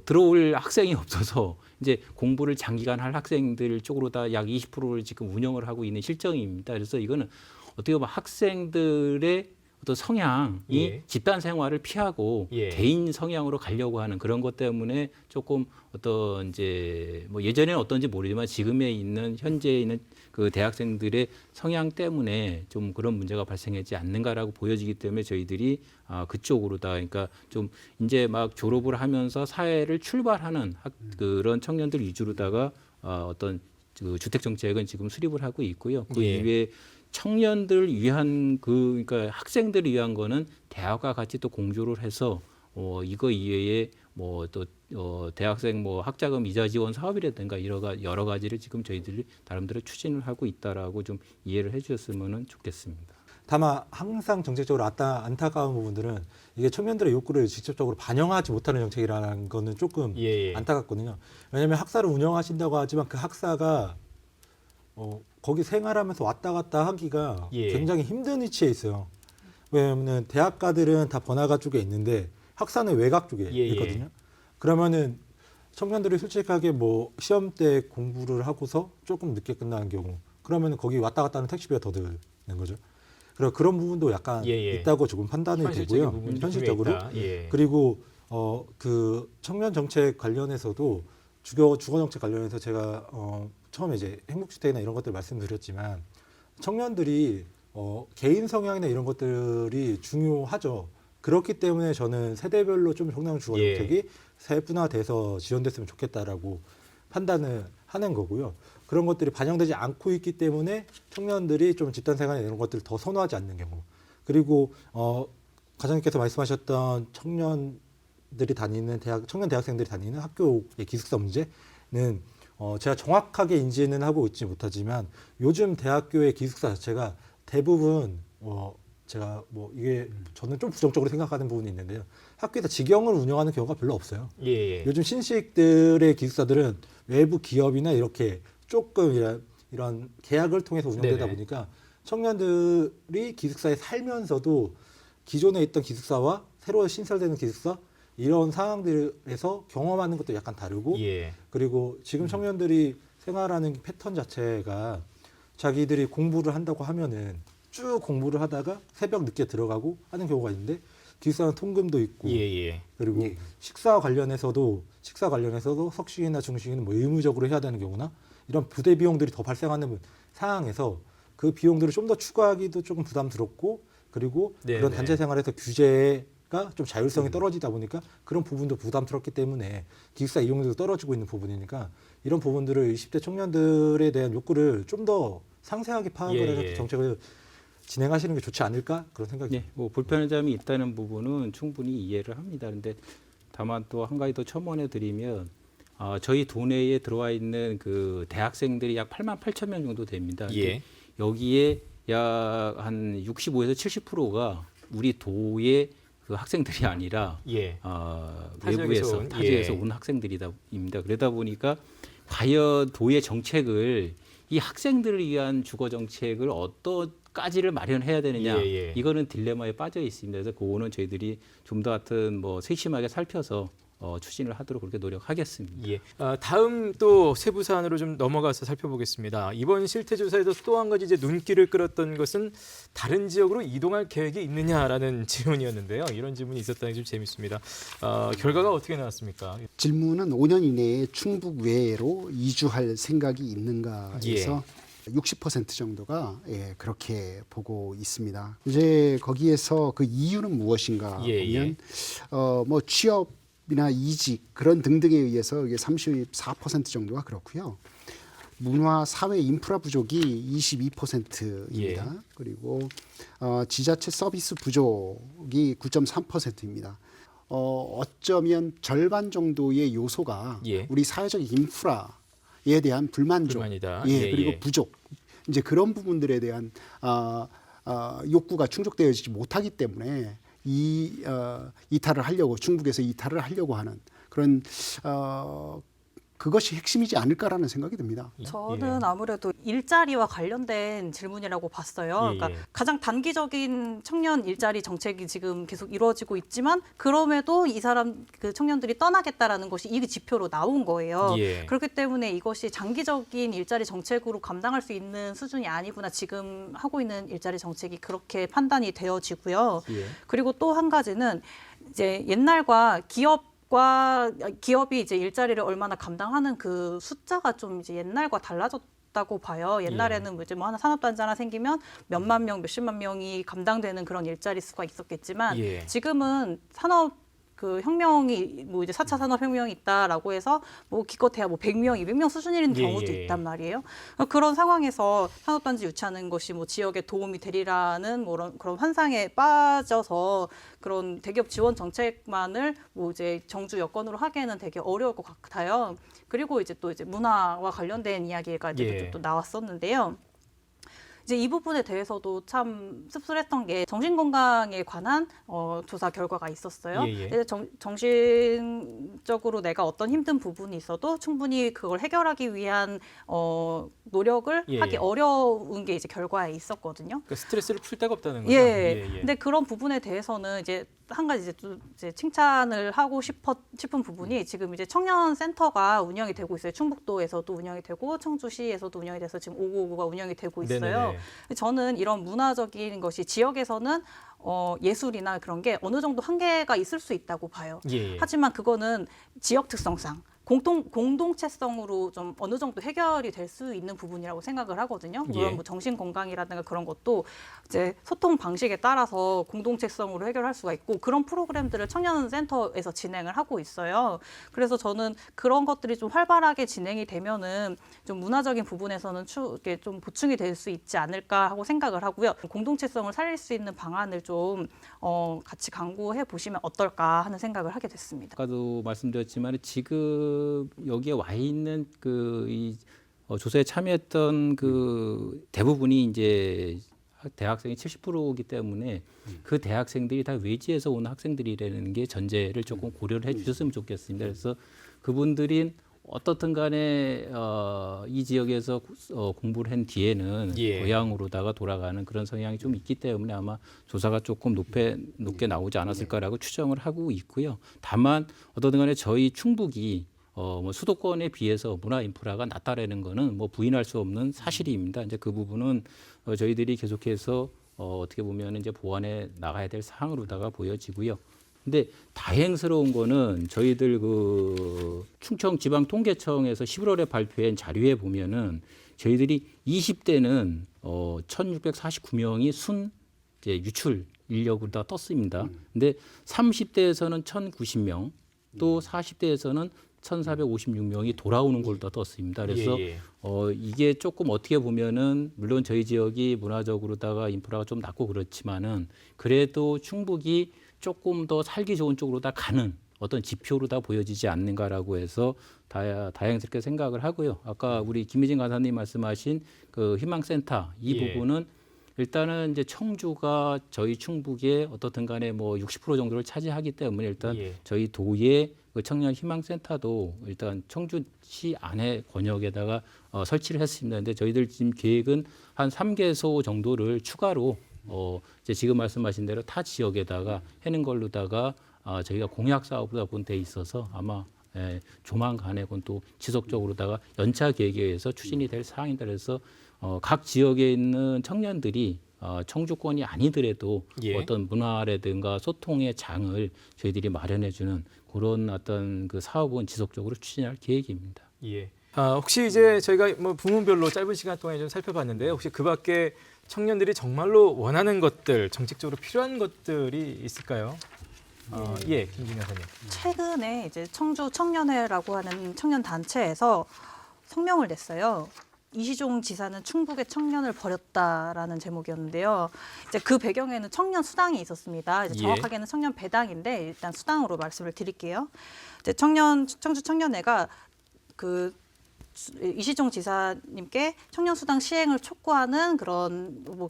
들어올 학생이 없어서 이제 공부를 장기간 할 학생들 쪽으로 다 약 20%를 지금 운영을 하고 있는 실정입니다. 그래서 이거는 어떻게 보면 학생들의 어떤 성향이 예. 집단 생활을 피하고 예. 개인 성향으로 가려고 하는 그런 것 때문에 조금 어떤 이제 뭐 예전에는 어떤지 모르지만 지금에 있는 현재에 있는 그 대학생들의 성향 때문에 좀 그런 문제가 발생하지 않는가라고 보여지기 때문에 저희들이 그쪽으로다 그러니까 좀 이제 막 졸업을 하면서 사회를 출발하는 그런 청년들 위주로다가 어떤 그 주택 정책은 지금 수립을 하고 있고요. 그 예. 이외에 청년들 위한 그러니까 학생들을 위한 거는 대학과 같이 또 공조를 해서 이거 이외에 뭐 또 대학생 뭐 학자금 이자 지원 사업이라든가 여러 가지를 지금 저희들이 나름대로 추진을 하고 있다라고 좀 이해를 해주셨으면 좋겠습니다. 다만 항상 정책적으로 안타까운 부분들은 이게 청년들의 욕구를 직접적으로 반영하지 못하는 정책이라는 거는 조금 예. 안타깝거든요. 왜냐하면 학사를 운영하신다고 하지만 그 학사가 거기 생활하면서 왔다 갔다 하기가 예. 굉장히 힘든 위치에 있어요. 왜냐하면 대학가들은 다 번화가 쪽에 있는데 학사는 외곽 쪽에 예. 있거든요. 그러면은 청년들이 솔직하게 뭐 시험 때 공부를 하고서 조금 늦게 끝나는 경우 그러면 거기 왔다 갔다 하는 택시비가 더 드는 거죠. 그리고 그런 부분도 약간 예. 있다고 조금 판단이 현실적인 되고요. 부분이 현실적으로. 있다. 예. 그리고 그 청년 정책 관련해서도 주거 정책 관련해서 제가 처음에 이제 행복주택이나 이런 것들 말씀드렸지만 청년들이 개인 성향이나 이런 것들이 중요하죠. 그렇기 때문에 저는 세대별로 좀 성장 주거 예. 정책이 세분화돼서 지원됐으면 좋겠다라고 판단을 하는 거고요. 그런 것들이 반영되지 않고 있기 때문에 청년들이 좀 집단 생활 이런 것들을 더 선호하지 않는 경우. 그리고 과장님께서 말씀하셨던 청년들이 다니는 청년 대학생들이 다니는 학교의 기숙사 문제는 제가 정확하게 인지는 하고 있지 못하지만 요즘 대학교의 기숙사 자체가 대부분 제가 뭐 이게 저는 좀 부정적으로 생각하는 부분이 있는데요. 학교에서 직영을 운영하는 경우가 별로 없어요. 예. 요즘 신식들의 기숙사들은 외부 기업이나 이렇게 조금 이런 계약을 통해서 운영되다 네네. 보니까 청년들이 기숙사에 살면서도 기존에 있던 기숙사와 새로 신설되는 기숙사 이런 상황들에서 경험하는 것도 약간 다르고 예. 그리고 지금 청년들이 생활하는 패턴 자체가 자기들이 공부를 한다고 하면은 쭉 공부를 하다가 새벽 늦게 들어가고 하는 경우가 있는데 기숙사는 통금도 있고 예. 그리고 식사 관련해서도 석식이나 중식은 뭐 의무적으로 해야 되는 경우나 이런 부대 비용들이 더 발생하는 상황에서 그 비용들을 좀 더 추가하기도 조금 부담스럽고 그리고 네네. 그런 단체 생활에서 규제가 좀 자율성이 떨어지다 보니까 그런 부분도 부담스럽기 때문에 기숙사 이용률도 떨어지고 있는 부분이니까 이런 부분들을 20대 청년들에 대한 욕구를 좀 더 상세하게 파악을 해서 정책을 진행하시는 게 좋지 않을까 그런 생각이 네, 뭐 불편한 점이 있다는 부분은 충분히 이해를 합니다. 그런데 다만 또 한 가지 더 첨언해 드리면 저희 도내에 들어와 있는 그 대학생들이 약 8만 8천 명 정도 됩니다. 예. 여기에 약 한 65에서 70%가 우리 도의 그 학생들이 아니라 예. 외부에서 온, 타지에서 온 학생들입니다. 그러다 보니까 과연 도의 정책을 이 학생들을 위한 주거 정책을 어떠까지를 마련해야 되느냐 이거는 딜레마에 빠져 있습니다. 그래서 그거는 저희들이 좀 더 하여튼 뭐 세심하게 살펴서 추진을 하도록 그렇게 노력하겠습니다. 예. 다음 또 세부 사안으로 좀 넘어가서 살펴보겠습니다. 이번 실태조사에서 또 한 가지 이제 눈길을 끌었던 것은 다른 지역으로 이동할 계획이 있느냐라는 질문이었는데요. 이런 질문이 있었다는 게 좀 재밌습니다. 결과가 어떻게 나왔습니까? 질문은 5년 이내에 충북 외로 이주할 생각이 있는가에서 60% 정도가 그렇게 보고 있습니다. 이제 거기에서 그 이유는 무엇인가 보면 뭐 취업이나 이직 그런 등등에 의해서 이게 34% 정도가 그렇고요. 문화 사회 인프라 부족이 22%입니다. 그리고 지자체 서비스 부족이 9.3%입니다. 어쩌면 절반 정도의 요소가 예. 우리 사회적 인프라에 대한 불만족, 불만이다. 예, 예, 그리고 예. 부족, 이제 그런 부분들에 대한 욕구가 충족되어지지 못하기 때문에 이탈을 하려고 중국에서 이탈을 하려고 하는 그런 그것이 핵심이지 않을까라는 생각이 듭니다. 저는 아무래도 일자리와 관련된 질문이라고 봤어요. 예, 그러니까 예. 가장 단기적인 청년 일자리 정책이 지금 계속 이루어지고 있지만 그럼에도 이 사람 그 청년들이 떠나겠다라는 것이 이 지표로 나온 거예요. 예. 그렇기 때문에 이것이 장기적인 일자리 정책으로 감당할 수 있는 수준이 아니구나. 지금 하고 있는 일자리 정책이 그렇게 판단이 되어지고요. 예. 그리고 또 한 가지는 이제 옛날과 기업이 이제 일자리를 얼마나 감당하는 그 숫자가 좀 이제 옛날과 달라졌다고 봐요. 옛날에는 뭐 이제 뭐 하나 산업단지 하나 생기면 몇만 명, 몇십만 명이 감당되는 그런 일자리 수가 있었겠지만 예. 지금은 산업 그 혁명이 뭐 이제 4차 산업혁명이 있다라고 해서 뭐 기껏해야 뭐 100명, 200명 수준인 예, 경우도 예. 있단 말이에요. 그런 상황에서 산업단지 유치하는 것이 뭐 지역에 도움이 되리라는 뭐 그런 환상에 빠져서 그런 대기업 지원 정책만을 뭐 이제 정주 여건으로 하기에는 되게 어려울 것 같아요. 그리고 이제 또 이제 문화와 관련된 이야기가 이제 예. 또 나왔었는데요. 이제 이 부분에 대해서도 참 씁쓸했던 게 정신건강에 관한 조사 결과가 있었어요. 예, 예. 근데 정신적으로 내가 어떤 힘든 부분이 있어도 충분히 그걸 해결하기 위한 노력을 예, 하기 예. 어려운 게 이제 결과에 있었거든요. 그러니까 스트레스를 풀 데가 없다는 거죠. 예. 근데 그런 부분에 대해서는 이제 한 가지 이제 칭찬을 하고 싶은 부분이 지금 이제 청년 센터가 운영이 되고 있어요. 충북도에서도 운영이 되고 청주시에서도 운영이 돼서 지금 5959가 운영이 되고 있어요. 네네네. 저는 이런 문화적인 것이 지역에서는 예술이나 그런 게 어느 정도 한계가 있을 수 있다고 봐요. 예. 하지만 그거는 지역 특성상 공동체성으로 좀 어느 정도 해결이 될 수 있는 부분이라고 생각을 하거든요. 물론 예. 뭐 정신 건강이라든가 그런 것도 이제 소통 방식에 따라서 공동체성으로 해결할 수가 있고 그런 프로그램들을 청년 센터에서 진행을 하고 있어요. 그래서 저는 그런 것들이 좀 활발하게 진행이 되면은 좀 문화적인 부분에서는 이게 좀 보충이 될 수 있지 않을까 하고 생각을 하고요. 공동체성을 살릴 수 있는 방안을 좀 같이 강구해 보시면 어떨까 하는 생각을 하게 됐습니다. 아까도 말씀드렸지만 지금 여기에 와 있는 이 조사에 참여했던 그 대부분이 이제 대학생이 70%이기 때문에 그 대학생들이 다 외지에서 온 학생들이라는 게 전제를 조금 고려를 해주셨으면 좋겠습니다. 그래서 그분들이 어떻든 간에 이 지역에서 공부를 한 뒤에는 예. 고향으로다가 돌아가는 그런 성향이 좀 있기 때문에 아마 조사가 조금 높게 나오지 않았을까라고 추정을 하고 있고요. 다만 어떻든 간에 저희 충북이 뭐 수도권에 비해서 문화 인프라가 낮다라는 거는 뭐 부인할 수 없는 사실입니다. 이제 그 부분은 저희들이 계속해서 어떻게 보면 이제 보완해 나가야 될 사항으로다가 보여지고요. 근데 다행스러운 거는 저희들 그 충청지방통계청에서 11월에 발표한 자료에 보면은 저희들이 20대는 1,649명이 이제 유출 인력으로 다 떴습니다. 근데 30대에서는 1,090명, 또 40대에서는 1,456명이 돌아오는 걸로 다 떴습니다. 그래서 예, 예. 이게 조금 어떻게 보면은 물론 저희 지역이 문화적으로다가 인프라가 좀 낮고 그렇지만은 그래도 충북이 조금 더 살기 좋은 쪽으로 다 가는 어떤 지표로 다 보여지지 않는가라고 해서 다행스럽게 생각을 하고요. 아까 우리 김미진 간사님 말씀하신 그 희망센터 이 예. 부분은 일단은 이제 청주가 저희 충북의 어떻든 간에 뭐 60% 정도를 차지하기 때문에 일단 예. 저희 도의 그 청년 희망센터도 일단 청주시 안에 권역에다가 설치를 했습니다. 근데 저희들 지금 계획은 한 3개소 정도를 추가로 이제 지금 말씀하신 대로 타 지역에다가 해는 걸로다가 저희가 공약 사업으로 돼 있어서 아마 조만간에 그건 또 지속적으로다가 연차 계획에 의해서 추진이 될 사항이다. 그래서 각 지역에 있는 청년들이 청주권이 아니더라도 예. 어떤 문화라든가 소통의 장을 저희들이 마련해주는 그런 어떤 그 사업은 지속적으로 추진할 계획입니다. 예. 혹시 이제 저희가 뭐 부문별로 짧은 시간 동안에 좀 살펴봤는데요. 혹시 그 밖에 청년들이 정말로 원하는 것들, 정책적으로 필요한 것들이 있을까요? 예, 김진경 선생님. 최근에 이제 청주 청년회라고 하는 청년 단체에서 성명을 냈어요. 이시종 지사는 충북의 청년을 버렸다라는 제목이었는데요. 이제 그 배경에는 청년 수당이 있었습니다. 이제 예. 정확하게는 청년 배당인데 일단 수당으로 말씀을 드릴게요. 이제 청주 청년회가 그 이시종 지사님께 청년 수당 시행을 촉구하는 그런 뭐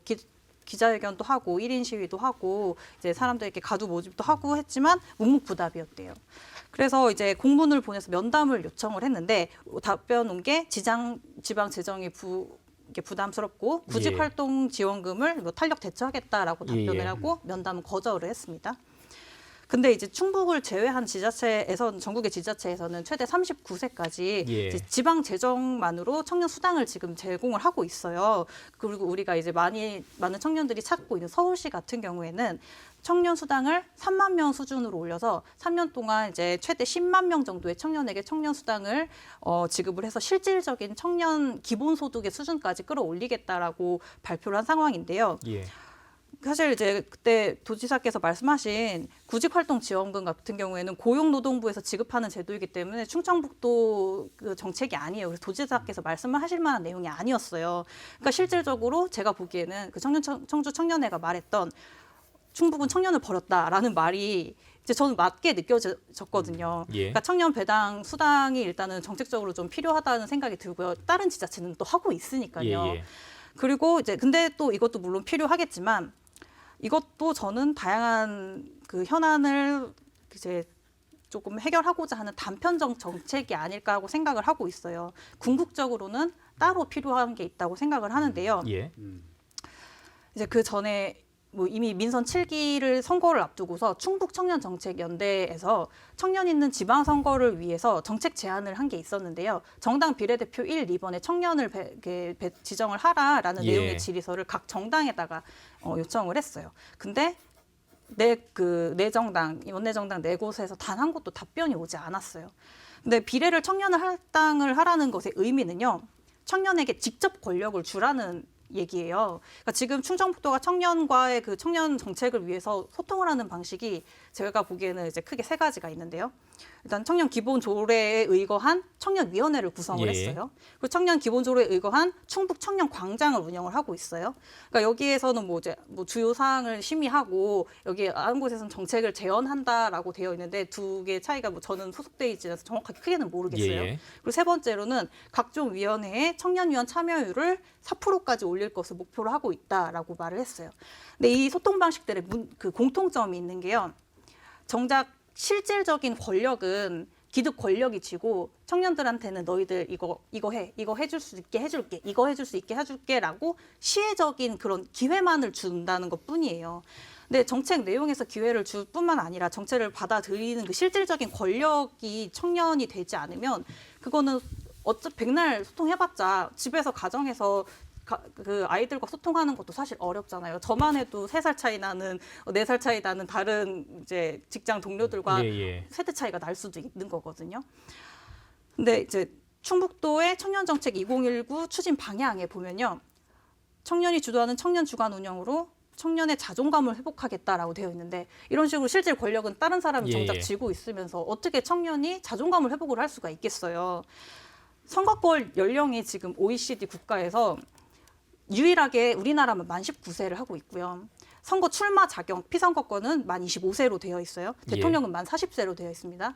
기자회견도 하고 1인 시위도 하고 이제 사람들에게 가두 모집도 하고 했지만 묵묵부답이었대요. 그래서 이제 공문을 보내서 면담을 요청을 했는데 답변 온 게 지방 재정이 이게 부담스럽고 구직 예. 활동 지원금을 뭐 탄력 대처하겠다라고 답변을 예. 하고 면담은 거절을 했습니다. 근데 이제 충북을 제외한 지자체에서는 전국의 지자체에서는 최대 39세까지 예. 이제 지방 재정만으로 청년 수당을 지금 제공을 하고 있어요. 그리고 우리가 이제 많은 청년들이 찾고 있는 서울시 같은 경우에는 청년 수당을 3만 명 수준으로 올려서 3년 동안 이제 최대 10만 명 정도의 청년에게 청년 수당을 지급을 해서 실질적인 청년 기본소득의 수준까지 끌어올리겠다라고 발표를 한 상황인데요. 예. 사실 이제 그때 도지사께서 말씀하신 구직활동지원금 같은 경우에는 고용노동부에서 지급하는 제도이기 때문에 충청북도 그 정책이 아니에요. 그래서 도지사께서 말씀을 하실 만한 내용이 아니었어요. 그러니까 실질적으로 제가 보기에는 그 청주 청년회가 말했던 충북은 청년을 버렸다라는 말이 이제 저는 맞게 느껴졌거든요. 예. 그러니까 청년 배당 수당이 일단은 정책적으로 좀 필요하다는 생각이 들고요. 다른 지자체는 또 하고 있으니까요. 예, 예. 그리고 이제 근데 또 이것도 물론 필요하겠지만 이것도 저는 다양한 그 현안을 이제 조금 해결하고자 하는 단편적 정책이 아닐까 하고 생각을 하고 있어요. 궁극적으로는 따로 필요한 게 있다고 생각을 하는데요. 예. 이제 그 전에 뭐 이미 민선 7기를 선거를 앞두고서 충북청년정책연대에서 청년 있는 지방선거를 위해서 정책 제안을 한 게 있었는데요. 정당 비례대표 1, 2번에 청년을 지정을 하라라는 예. 내용의 질의서를 각 정당에다가 요청을 했어요. 근데 네 정당, 원내정당 네 곳에서 단 한 곳도 답변이 오지 않았어요. 근데 비례를 청년을 할당을 하라는 것의 의미는요. 청년에게 직접 권력을 주라는 얘기예요. 그러니까 지금 충청북도가 청년과의 그 청년 정책을 위해서 소통을 하는 방식이 제가 보기에는 이제 크게 세 가지가 있는데요. 일단 청년 기본 조례에 의거한 청년위원회를 구성을 예. 했어요. 그리고 청년 기본 조례에 의거한 충북 청년 광장을 운영을 하고 있어요. 그러니까 여기에서는 뭐 이제 뭐 주요 사항을 심의하고 여기 한 곳에서는 정책을 제언한다라고 되어 있는데 두 개의 차이가 뭐 저는 소속돼 있지 않아서 정확하게 크게는 모르겠어요. 예. 그리고 세 번째로는 각종 위원회에 청년위원 참여율을 4%까지 올릴 것을 목표로 하고 있다라고 말을 했어요. 근데 이 소통 방식들의 그 공통점이 있는 게요. 정작 실질적인 권력은 기득 권력이 쥐고 청년들한테는 너희들 이거 해줄 수 있게 해줄게, 이거 해줄 수 있게 해줄게라고 시혜적인 그런 기회만을 준다는 것뿐이에요. 근데 정책 내용에서 기회를 줄 뿐만 아니라 정책을 받아들이는 그 실질적인 권력이 청년이 되지 않으면 그거는 어차피 백날 소통해봤자 집에서 가정에서 그 아이들과 소통하는 것도 사실 어렵잖아요. 저만 해도 3살 차이 나는 4살 차이 나는 다른 이제 직장 동료들과 예. 세대 차이가 날 수도 있는 거거든요. 근데 이제 충북도의 청년 정책 2019 추진 방향에 보면요. 청년이 주도하는 청년 주관 운영으로 청년의 자존감을 회복하겠다라고 되어 있는데 이런 식으로 실질 권력은 다른 사람이 정작 쥐고 있으면서 어떻게 청년이 자존감을 회복을 할 수가 있겠어요. 선거권 연령이 지금 OECD 국가에서 유일하게 우리나라만 만 19세를 하고 있고요. 선거 출마 자격 피선거권은 만 25세로 되어 있어요. 대통령은 만 40세로 되어 있습니다.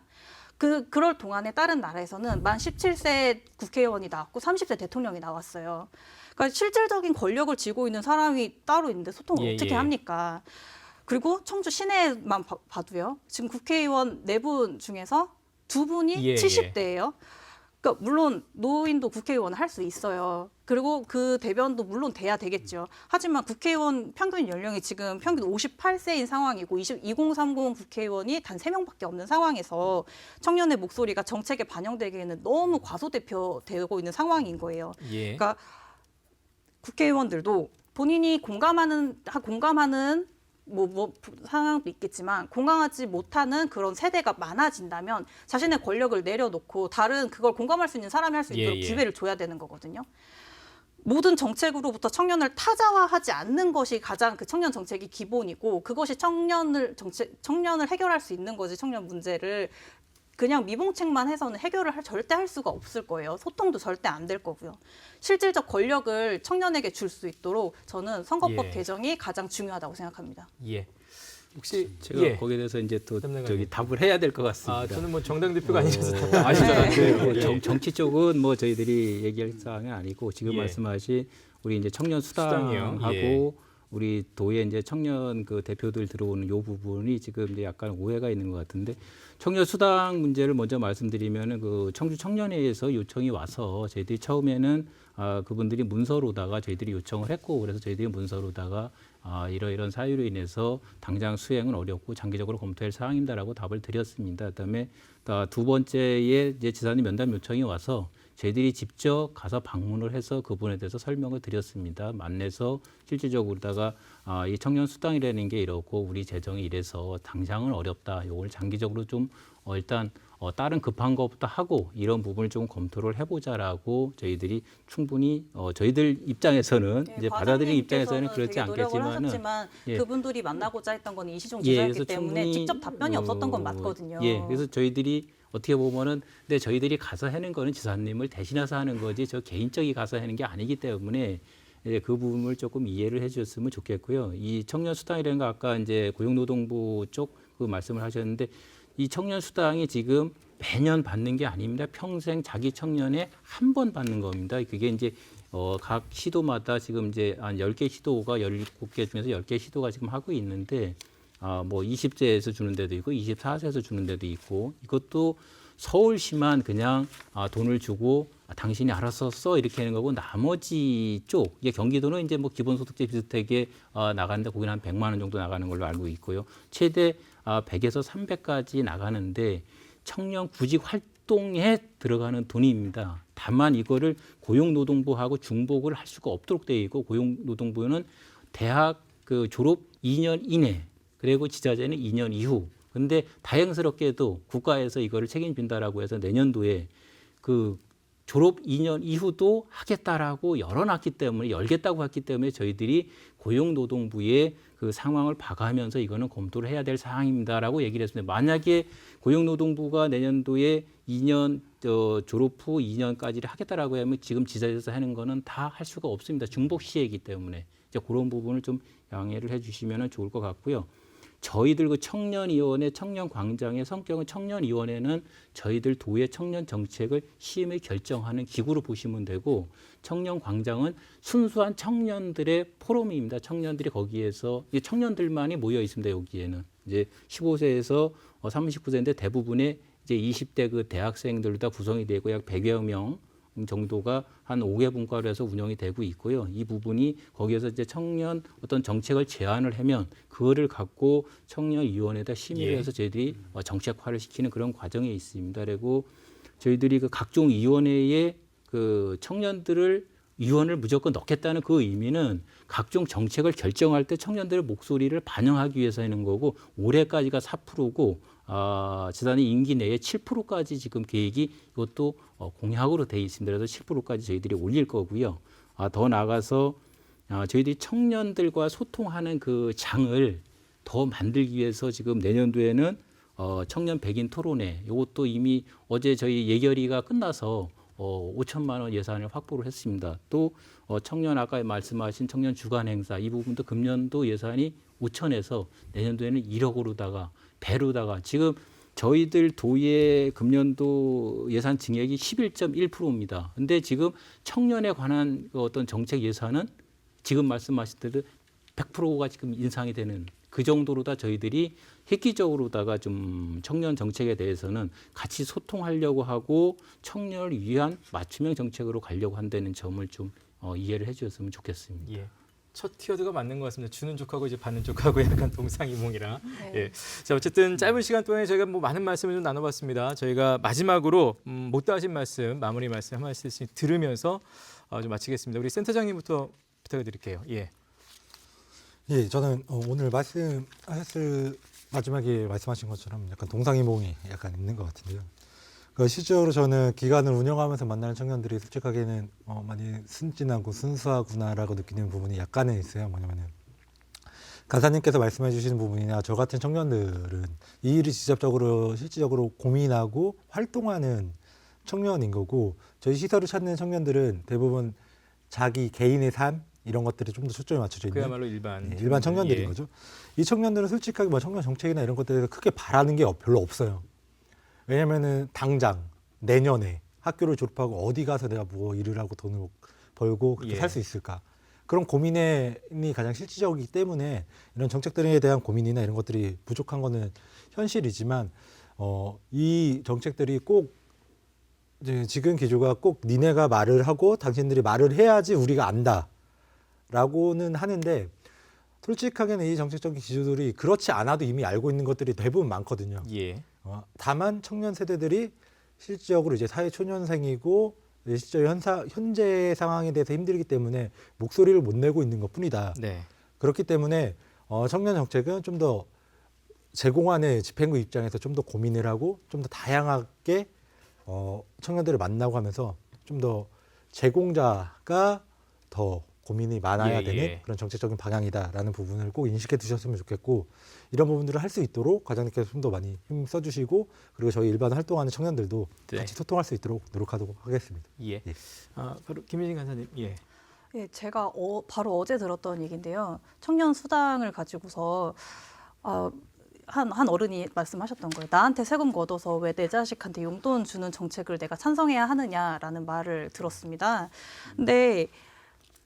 그럴 동안에 다른 나라에서는 만 17세 국회의원이 나왔고 30세 대통령이 나왔어요. 그러니까 실질적인 권력을 쥐고 있는 사람이 따로 있는데 소통을 어떻게 합니까? 그리고 청주 시내만 봐도요. 지금 국회의원 4분 중에서 2분이 70대예요. 그러니까 물론 노인도 국회의원을 할 수 있어요. 그리고 그 대변도 물론 돼야 되겠죠. 하지만 국회의원 평균 연령이 지금 평균 58세인 상황이고 2030 국회의원이 단 3명밖에 없는 상황에서 청년의 목소리가 정책에 반영되기에는 너무 과소대표되고 있는 상황인 거예요. 그러니까 국회의원들도 본인이 공감하는 뭐 상황도 있겠지만 공감하지 못하는 그런 세대가 많아진다면 자신의 권력을 내려놓고 다른 그걸 공감할 수 있는 사람이 할 수 있도록 기회를 줘야 되는 거거든요. 모든 정책으로부터 청년을 타자화하지 않는 것이 가장 그 청년 정책이 기본이고 그것이 청년을 해결할 수 있는 거지 청년 문제를 그냥 미봉책만 해서는 해결을 절대 할 수가 없을 거예요. 소통도 절대 안 될 거고요. 실질적 권력을 청년에게 줄 수 있도록 저는 선거법 예. 개정이 가장 중요하다고 생각합니다. 예. 혹시 제가 예. 거기에 대해서 이제 또 담당관님. 저기 답을 해야 될 것 같습니다. 아, 저는 뭐 정당 대표가 아니셔서 답변 안 아니죠. 해주셔도 네. 돼요. 정치 쪽은 뭐 저희들이 얘기할 사항은 아니고 지금 예. 말씀하신 우리 이제 청년 수당이요. 수당하고 예. 우리 도에 이제 청년 그 대표들 들어오는 요 부분이 지금 이제 약간 오해가 있는 것 같은데 청년 수당 문제를 먼저 말씀드리면은 그 청주 청년회에서 요청이 와서 저희들이 처음에는 그분들이 문서로다가 저희들이 요청을 했고 그래서 저희들이 문서로다가 이러이런 사유로 인해서 당장 수행은 어렵고 장기적으로 검토할 사항입니다라고 답을 드렸습니다. 그다음에 두 번째에 이제 지사님 면담 요청이 와서 저희들이 직접 가서 방문을 해서 그분에 대해서 설명을 드렸습니다. 만나서 실질적으로다가 이 청년 수당이라는 게 이렇고 우리 재정이 이래서 당장은 어렵다. 이걸 장기적으로 좀 일단 다른 급한 것부터 하고 이런 부분을 좀 검토를 해보자라고 저희들이 충분히 저희들 입장에서는 이제 받아들이는 입장에서는 그렇지 않겠지만은 하셨지만 예. 그분들이 만나고자 했던 건 이시종 예, 지사였기 그래서 때문에 충분히, 직접 답변이 없었던 건 맞거든요. 예, 그래서 저희들이 어떻게 보면은 근데 저희들이 가서 하는 거는 지사님을 대신해서 하는 거지 저 개인적이 가서 하는 게 아니기 때문에 이제 그 부분을 조금 이해를 해주셨으면 좋겠고요. 이 청년 수당이라는 거 아까 이제 고용노동부 쪽 그 말씀을 하셨는데 이 청년 수당이 지금 매년 받는 게 아닙니다. 평생 자기 청년에 한 번 받는 겁니다. 그게 이제 각 시도마다 지금 이제 한 10개 시도가 17개 중에서 10개 시도가 지금 하고 있는데 뭐 20세에서 주는 데도 있고 24세에서 주는 데도 있고 이것도 서울시만 그냥 돈을 주고 당신이 알아서 써 이렇게 하는 거고 나머지 쪽 이게 경기도는 이제 뭐 기본소득세 비슷하게 나가는데 거기는 한 100만 원 정도 나가는 걸로 알고 있고요. 최대 100에서 300까지 나가는데 청년 구직 활동에 들어가는 돈입니다. 다만 이거를 고용노동부하고 중복을 할 수가 없도록 되어 있고 고용노동부는 대학 그 졸업 2년 이내 그리고 지자체는 2년 이후. 근데 다행스럽게도 국가에서 이거를 책임진다라고 해서 내년도에 그 졸업 2년 이후도 하겠다라고 열어놨기 때문에 열겠다고 했기 때문에 저희들이 고용노동부의 그 상황을 봐가면서 이거는 검토를 해야 될 사항입니다라고 얘기를 했습니다. 만약에 고용노동부가 내년도에 2년 졸업 후 2년까지를 하겠다라고 하면 지금 지자체에서 하는 거는 다 할 수가 없습니다. 중복 시행이기 때문에 이제 그런 부분을 좀 양해를 해주시면 좋을 것 같고요. 저희들 그 청년위원회, 청년광장의 성격은 청년위원회는 저희들 도의 청년 정책을 심의 결정하는 기구로 보시면 되고 청년광장은 순수한 청년들의 포럼입니다. 청년들이 거기에서 청년들만이 모여 있습니다. 여기에는 이제 15세에서 39세인데 대부분의 이제 20대 그 대학생들 다 구성이 되고 약 100여 명 정도가 한 5개 분과로 해서 운영이 되고 있고요. 이 부분이 거기에서 이제 청년 어떤 정책을 제안을 하면 그거를 갖고 청년위원회에다 심의를 해서 저희들이 정책화를 시키는 그런 과정에 있습니다. 그리고 저희들이 그 각종 위원회에 그 청년들을 위원을 무조건 넣겠다는 그 의미는 각종 정책을 결정할 때 청년들의 목소리를 반영하기 위해서 하는 거고 올해까지가 4%고 지사님 임기 내에 7%까지 지금 계획이 이것도 공약으로 돼 있습니다. 그래서 7%까지 저희들이 올릴 거고요. 더 나아가서 저희들이 청년들과 소통하는 그 장을 더 만들기 위해서 지금 내년도에는 청년 백인 토론회 이것도 이미 어제 저희 예결위가 끝나서 5천만 원 예산을 확보를 했습니다. 또 청년 아까 말씀하신 청년 주간 행사 이 부분도 금년도 예산이 5천에서 내년도에는 1억으로다가 배로다가 지금 저희들 도의 금년도 예산 증액이 11.1%입니다. 근데 지금 청년에 관한 어떤 정책 예산은 지금 말씀하신 대로 100%가 지금 인상이 되는 그 정도로다 저희들이 획기적으로다가 좀 청년 정책에 대해서는 같이 소통하려고 하고 청년을 위한 맞춤형 정책으로 가려고 한다는 점을 좀 이해를 해주셨으면 좋겠습니다. 예. 첫 키워드가 맞는 것 같습니다. 주는 쪽하고 이제 받는 쪽하고 약간 동상이몽이라. 네. 예. 자 어쨌든 짧은 시간 동안에 저희가 뭐 많은 말씀을 좀 나눠봤습니다. 저희가 마지막으로 못다 하신 말씀, 마무리 말씀 한 말씀씩 들으면서 좀 마치겠습니다. 우리 센터장님부터 부탁드릴게요. 예. 예, 저는 오늘 마지막에 말씀하신 것처럼 약간 동상이몽이 약간 있는 것 같은데요. 그 실제로 저는 기관을 운영하면서 만나는 청년들이 솔직하게는 많이 순진하고 순수하구나라고 느끼는 부분이 약간은 있어요. 뭐냐면은 간사님께서 말씀해 주시는 부분이나 저 같은 청년들은 이 일을 직접적으로 실질적으로 고민하고 활동하는 청년인 거고 저희 시설을 찾는 청년들은 대부분 자기 개인의 삶 이런 것들에 좀 더 초점이 맞춰져 있는 그야말로 일반 일반 청년들인 예. 거죠. 이 청년들은 솔직하게 뭐 청년 정책이나 이런 것들에 대해서 크게 바라는 게 별로 없어요. 왜냐면은 당장 내년에 학교를 졸업하고 어디 가서 내가 뭐 일을 하고 돈을 벌고 그렇게 예. 살 수 있을까? 그런 고민이 가장 실질적이기 때문에 이런 정책들에 대한 고민이나 이런 것들이 부족한 거는 현실이지만 이 정책들이 꼭 이제 지금 기조가 꼭 니네가 말을 하고 당신들이 말을 해야지 우리가 안다라고는 하는데 솔직하게는 이 정책적인 기조들이 그렇지 않아도 이미 알고 있는 것들이 대부분 많거든요. 예. 다만 청년 세대들이 실질적으로 이제 사회 초년생이고 실제 현재 상황에 대해서 힘들기 때문에 목소리를 못 내고 있는 것뿐이다. 네. 그렇기 때문에 청년 정책은 좀 더 제공하는 집행부 입장에서 좀 더 고민을 하고 좀 더 다양하게 청년들을 만나고 하면서 좀 더 제공자가 더 고민이 많아야 예, 되는 예. 그런 정책적인 방향이다라는 부분을 꼭 인식해 두셨으면 좋겠고 이런 부분들을 할 수 있도록 과장님께서 좀 더 많이 힘 써주시고 그리고 저희 일반 활동하는 청년들도 네. 같이 소통할 수 있도록 노력하도록 하겠습니다. 예. 예. 바로 김혜진 간사님. 예. 예, 제가 바로 어제 들었던 얘기인데요. 청년 수당을 가지고서 한 어른이 말씀하셨던 거예요. 나한테 세금 걷어서 왜 내 자식한테 용돈 주는 정책을 내가 찬성해야 하느냐라는 말을 들었습니다. 근데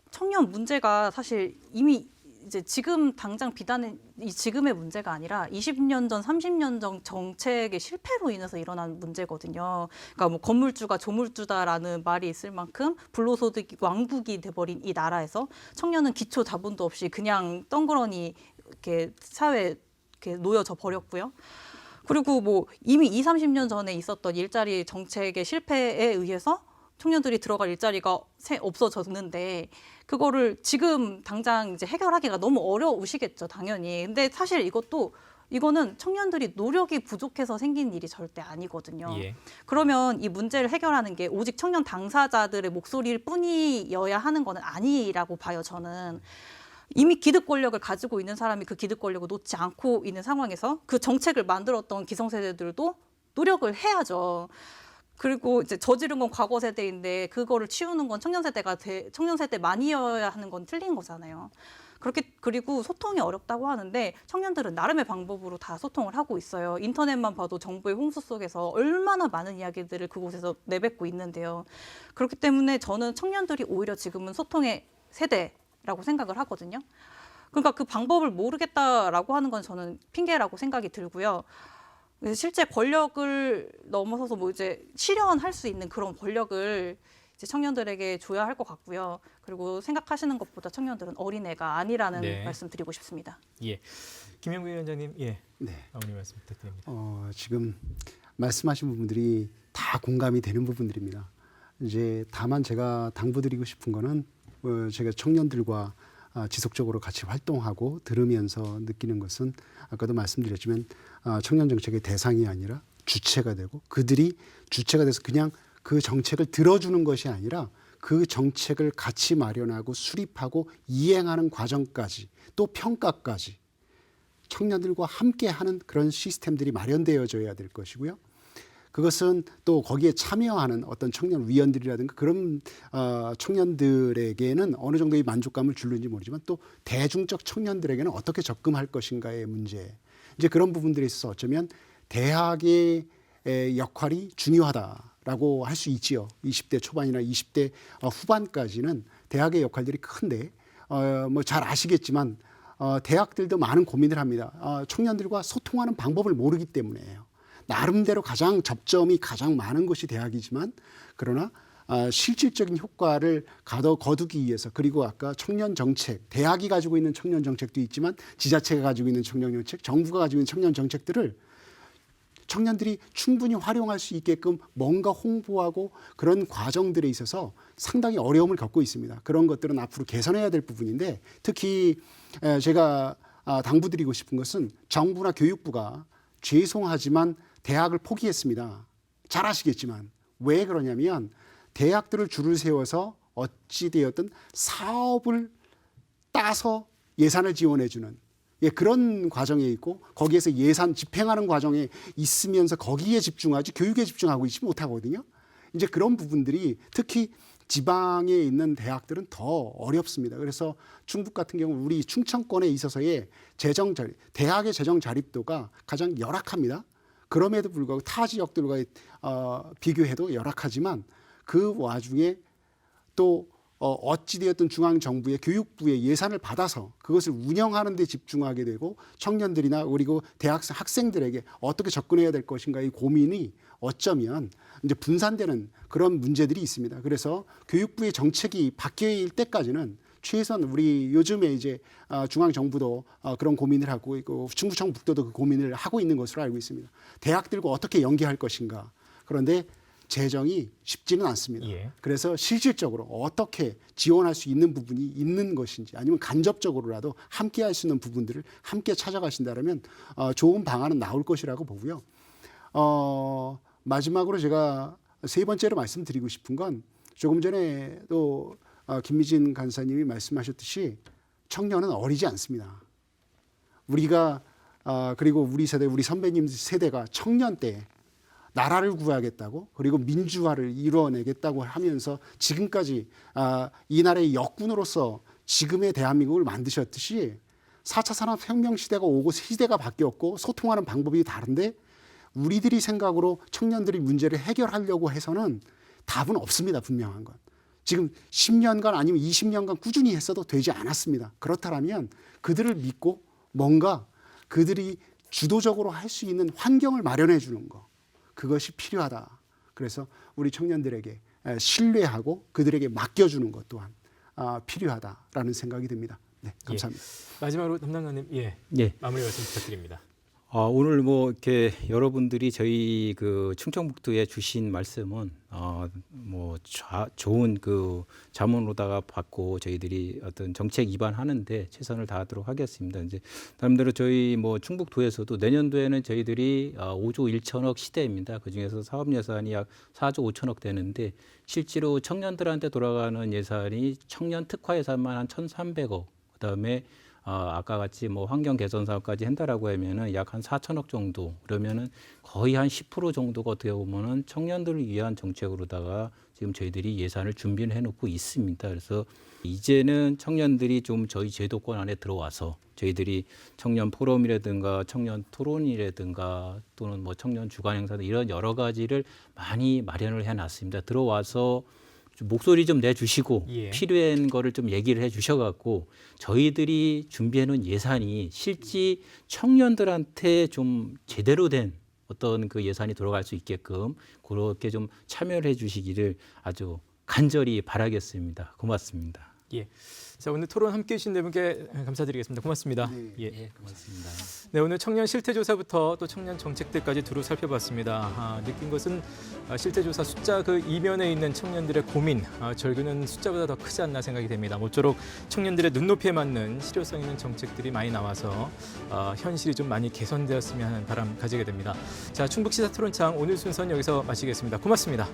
청년 문제가 사실 이미 이제 지금 당장 비단은 이 지금의 문제가 아니라 20년 전, 30년 전 정책의 실패로 인해서 일어난 문제거든요. 그러니까 뭐 건물주가 조물주다라는 말이 있을 만큼 불로소득 왕국이 돼버린 이 나라에서 청년은 기초 자본도 없이 그냥 덩그러니 이렇게 사회에 이렇게 놓여져 버렸고요. 그리고 뭐 이미 20, 30년 전에 있었던 일자리 정책의 실패에 의해서 청년들이 들어갈 일자리가 없어졌는데 그거를 지금 당장 이제 해결하기가 너무 어려우시겠죠, 당연히. 근데 사실 이거는 청년들이 노력이 부족해서 생긴 일이 절대 아니거든요. 예. 그러면 이 문제를 해결하는 게 오직 청년 당사자들의 목소리일 뿐이어야 하는 거는 아니라고 봐요, 저는. 이미 기득 권력을 가지고 있는 사람이 그 기득 권력을 놓지 않고 있는 상황에서 그 정책을 만들었던 기성세대들도 노력을 해야죠. 그리고 이제 저지른 건 과거 세대인데 그거를 치우는 건 청년 세대만이어야 하는 건 틀린 거잖아요. 그리고 소통이 어렵다고 하는데 청년들은 나름의 방법으로 다 소통을 하고 있어요. 인터넷만 봐도 정부의 홍수 속에서 얼마나 많은 이야기들을 그곳에서 내뱉고 있는데요. 그렇기 때문에 저는 청년들이 오히려 지금은 소통의 세대라고 생각을 하거든요. 그러니까 그 방법을 모르겠다라고 하는 건 저는 핑계라고 생각이 들고요. 실제 권력을 넘어서서 뭐 이제 실현할 수 있는 그런 권력을 이제 청년들에게 줘야 할 것 같고요. 그리고 생각하시는 것보다 청년들은 어린애가 아니라는 네. 말씀 드리고 싶습니다. 예. 김영구 위원장님. 예. 네. 마무리 말씀 부탁드립니다. 지금 말씀하신 부분들이 다 공감이 되는 부분들입니다. 이제 다만 제가 당부드리고 싶은 거는 제가 청년들과 지속적으로 같이 활동하고 들으면서 느끼는 것은 아까도 말씀드렸지만 청년 정책의 대상이 아니라 주체가 되고 그들이 주체가 돼서 그냥 그 정책을 들어주는 것이 아니라 그 정책을 같이 마련하고 수립하고 이행하는 과정까지 또 평가까지 청년들과 함께하는 그런 시스템들이 마련되어져야 될 것이고요. 그것은 또 거기에 참여하는 어떤 청년 위원들이라든가 그런 청년들에게는 어느 정도의 만족감을 줄는지 모르지만 또 대중적 청년들에게는 어떻게 접근할 것인가의 문제. 이제 그런 부분들에 있어서 어쩌면 대학의 역할이 중요하다라고 할 수 있지요. 20대 초반이나 20대 후반까지는 대학의 역할들이 큰데 뭐 잘 아시겠지만 대학들도 많은 고민을 합니다. 청년들과 소통하는 방법을 모르기 때문에요. 나름대로 가장 접점이 가장 많은 곳이 대학이지만 그러나 실질적인 효과를 거두기 위해서 그리고 아까 청년 정책, 대학이 가지고 있는 청년 정책도 있지만 지자체가 가지고 있는 청년 정책, 정부가 가지고 있는 청년 정책들을 청년들이 충분히 활용할 수 있게끔 뭔가 홍보하고 그런 과정들에 있어서 상당히 어려움을 겪고 있습니다. 그런 것들은 앞으로 개선해야 될 부분인데 특히 제가 당부드리고 싶은 것은 정부나 교육부가 죄송하지만 대학을 포기했습니다. 잘 아시겠지만 왜 그러냐면 대학들을 줄을 세워서 어찌되었든 사업을 따서 예산을 지원해 주는 예, 그런 과정에 있고 거기에서 예산 집행하는 과정에 있으면서 거기에 집중하지 교육에 집중하고 있지 못하거든요. 이제 그런 부분들이 특히 지방에 있는 대학들은 더 어렵습니다. 그래서 충북 같은 경우 우리 충청권에 있어서의 대학의 재정 자립도가 가장 열악합니다. 그럼에도 불구하고 타 지역들과 비교해도 열악하지만 그 와중에 또 어찌되었든 중앙정부의 교육부의 예산을 받아서 그것을 운영하는 데 집중하게 되고 청년들이나 그리고 대학생 학생들에게 어떻게 접근해야 될 것인가의 고민이 어쩌면 이제 분산되는 그런 문제들이 있습니다. 그래서 교육부의 정책이 바뀔 때까지는 최소한 우리 요즘에 이제 중앙정부도 그런 고민을 하고 있고 충북청북도도 그 고민을 하고 있는 것으로 알고 있습니다. 대학들과 어떻게 연계할 것인가. 그런데 재정이 쉽지는 않습니다. 예. 그래서 실질적으로 어떻게 지원할 수 있는 부분이 있는 것인지 아니면 간접적으로라도 함께 할 수 있는 부분들을 함께 찾아가신다면 좋은 방안은 나올 것이라고 보고요. 마지막으로 제가 세 번째로 말씀드리고 싶은 건 조금 전에 또 김미진 간사님이 말씀하셨듯이 청년은 어리지 않습니다. 우리가 그리고 우리 세대, 우리 선배님 세대가 청년 때 나라를 구하겠다고 그리고 민주화를 이루어내겠다고 하면서 지금까지 이 나라의 역군으로서 지금의 대한민국을 만드셨듯이 4차 산업혁명 시대가 오고 시대가 바뀌었고 소통하는 방법이 다른데 우리들이 생각으로 청년들이 문제를 해결하려고 해서는 답은 없습니다. 분명한 건. 지금 10년간 아니면 20년간 꾸준히 했어도 되지 않았습니다. 그렇다면 그들을 믿고 뭔가 그들이 주도적으로 할 수 있는 환경을 마련해 주는 거. 그것이 필요하다. 그래서 우리 청년들에게 신뢰하고 그들에게 맡겨주는 것 또한 필요하다라는 생각이 듭니다. 네, 감사합니다. 마지막으로 담당관님, 예. 마무리 말씀 부탁드립니다. 오늘 뭐 이렇게 여러분들이 저희 그 충청북도에 주신 말씀은 좋은 그 자문으로다가 받고 저희들이 어떤 정책 위반하는데 최선을 다하도록 하겠습니다. 이제 나름대로 저희 뭐 충북도에서도 내년도에는 저희들이 5조 1천억 시대입니다. 그 중에서 사업 예산이 약 4조 5천억 되는데 실제로 청년들한테 돌아가는 예산이 청년 특화 예산만 한 1,300억. 그다음에 아까 같이 뭐 환경 개선 사업까지 한다라고 하면은 약 한 4천억 정도 그러면은 거의 한 10% 정도가 어떻게 보면은 청년들을 위한 정책으로다가 지금 저희들이 예산을 준비를 해놓고 있습니다. 그래서 이제는 청년들이 좀 저희 제도권 안에 들어와서 저희들이 청년 포럼이라든가 청년 토론이라든가 또는 뭐 청년 주간 행사들 이런 여러 가지를 많이 마련을 해놨습니다. 들어와서 좀 목소리 좀 내주시고 필요한 거를 좀 얘기를 해주셔갖고 저희들이 준비해놓은 예산이 실제 청년들한테 좀 제대로 된 어떤 그 예산이 돌아갈 수 있게끔 그렇게 좀 참여를 해주시기를 아주 간절히 바라겠습니다. 고맙습니다. 예. 자, 오늘 토론 함께해 주신 네 분께 감사드리겠습니다. 고맙습니다. 예, 고맙습니다. 네, 오늘 청년 실태조사부터 또 청년 정책들까지 두루 살펴봤습니다. 느낀 것은 실태조사 숫자 그 이면에 있는 청년들의 고민, 절규는 숫자보다 더 크지 않나 생각이 됩니다. 모쪼록 청년들의 눈높이에 맞는 실효성 있는 정책들이 많이 나와서 현실이 좀 많이 개선되었으면 하는 바람 가지게 됩니다. 자, 충북 시사토론창 오늘 순서는 여기서 마치겠습니다. 고맙습니다.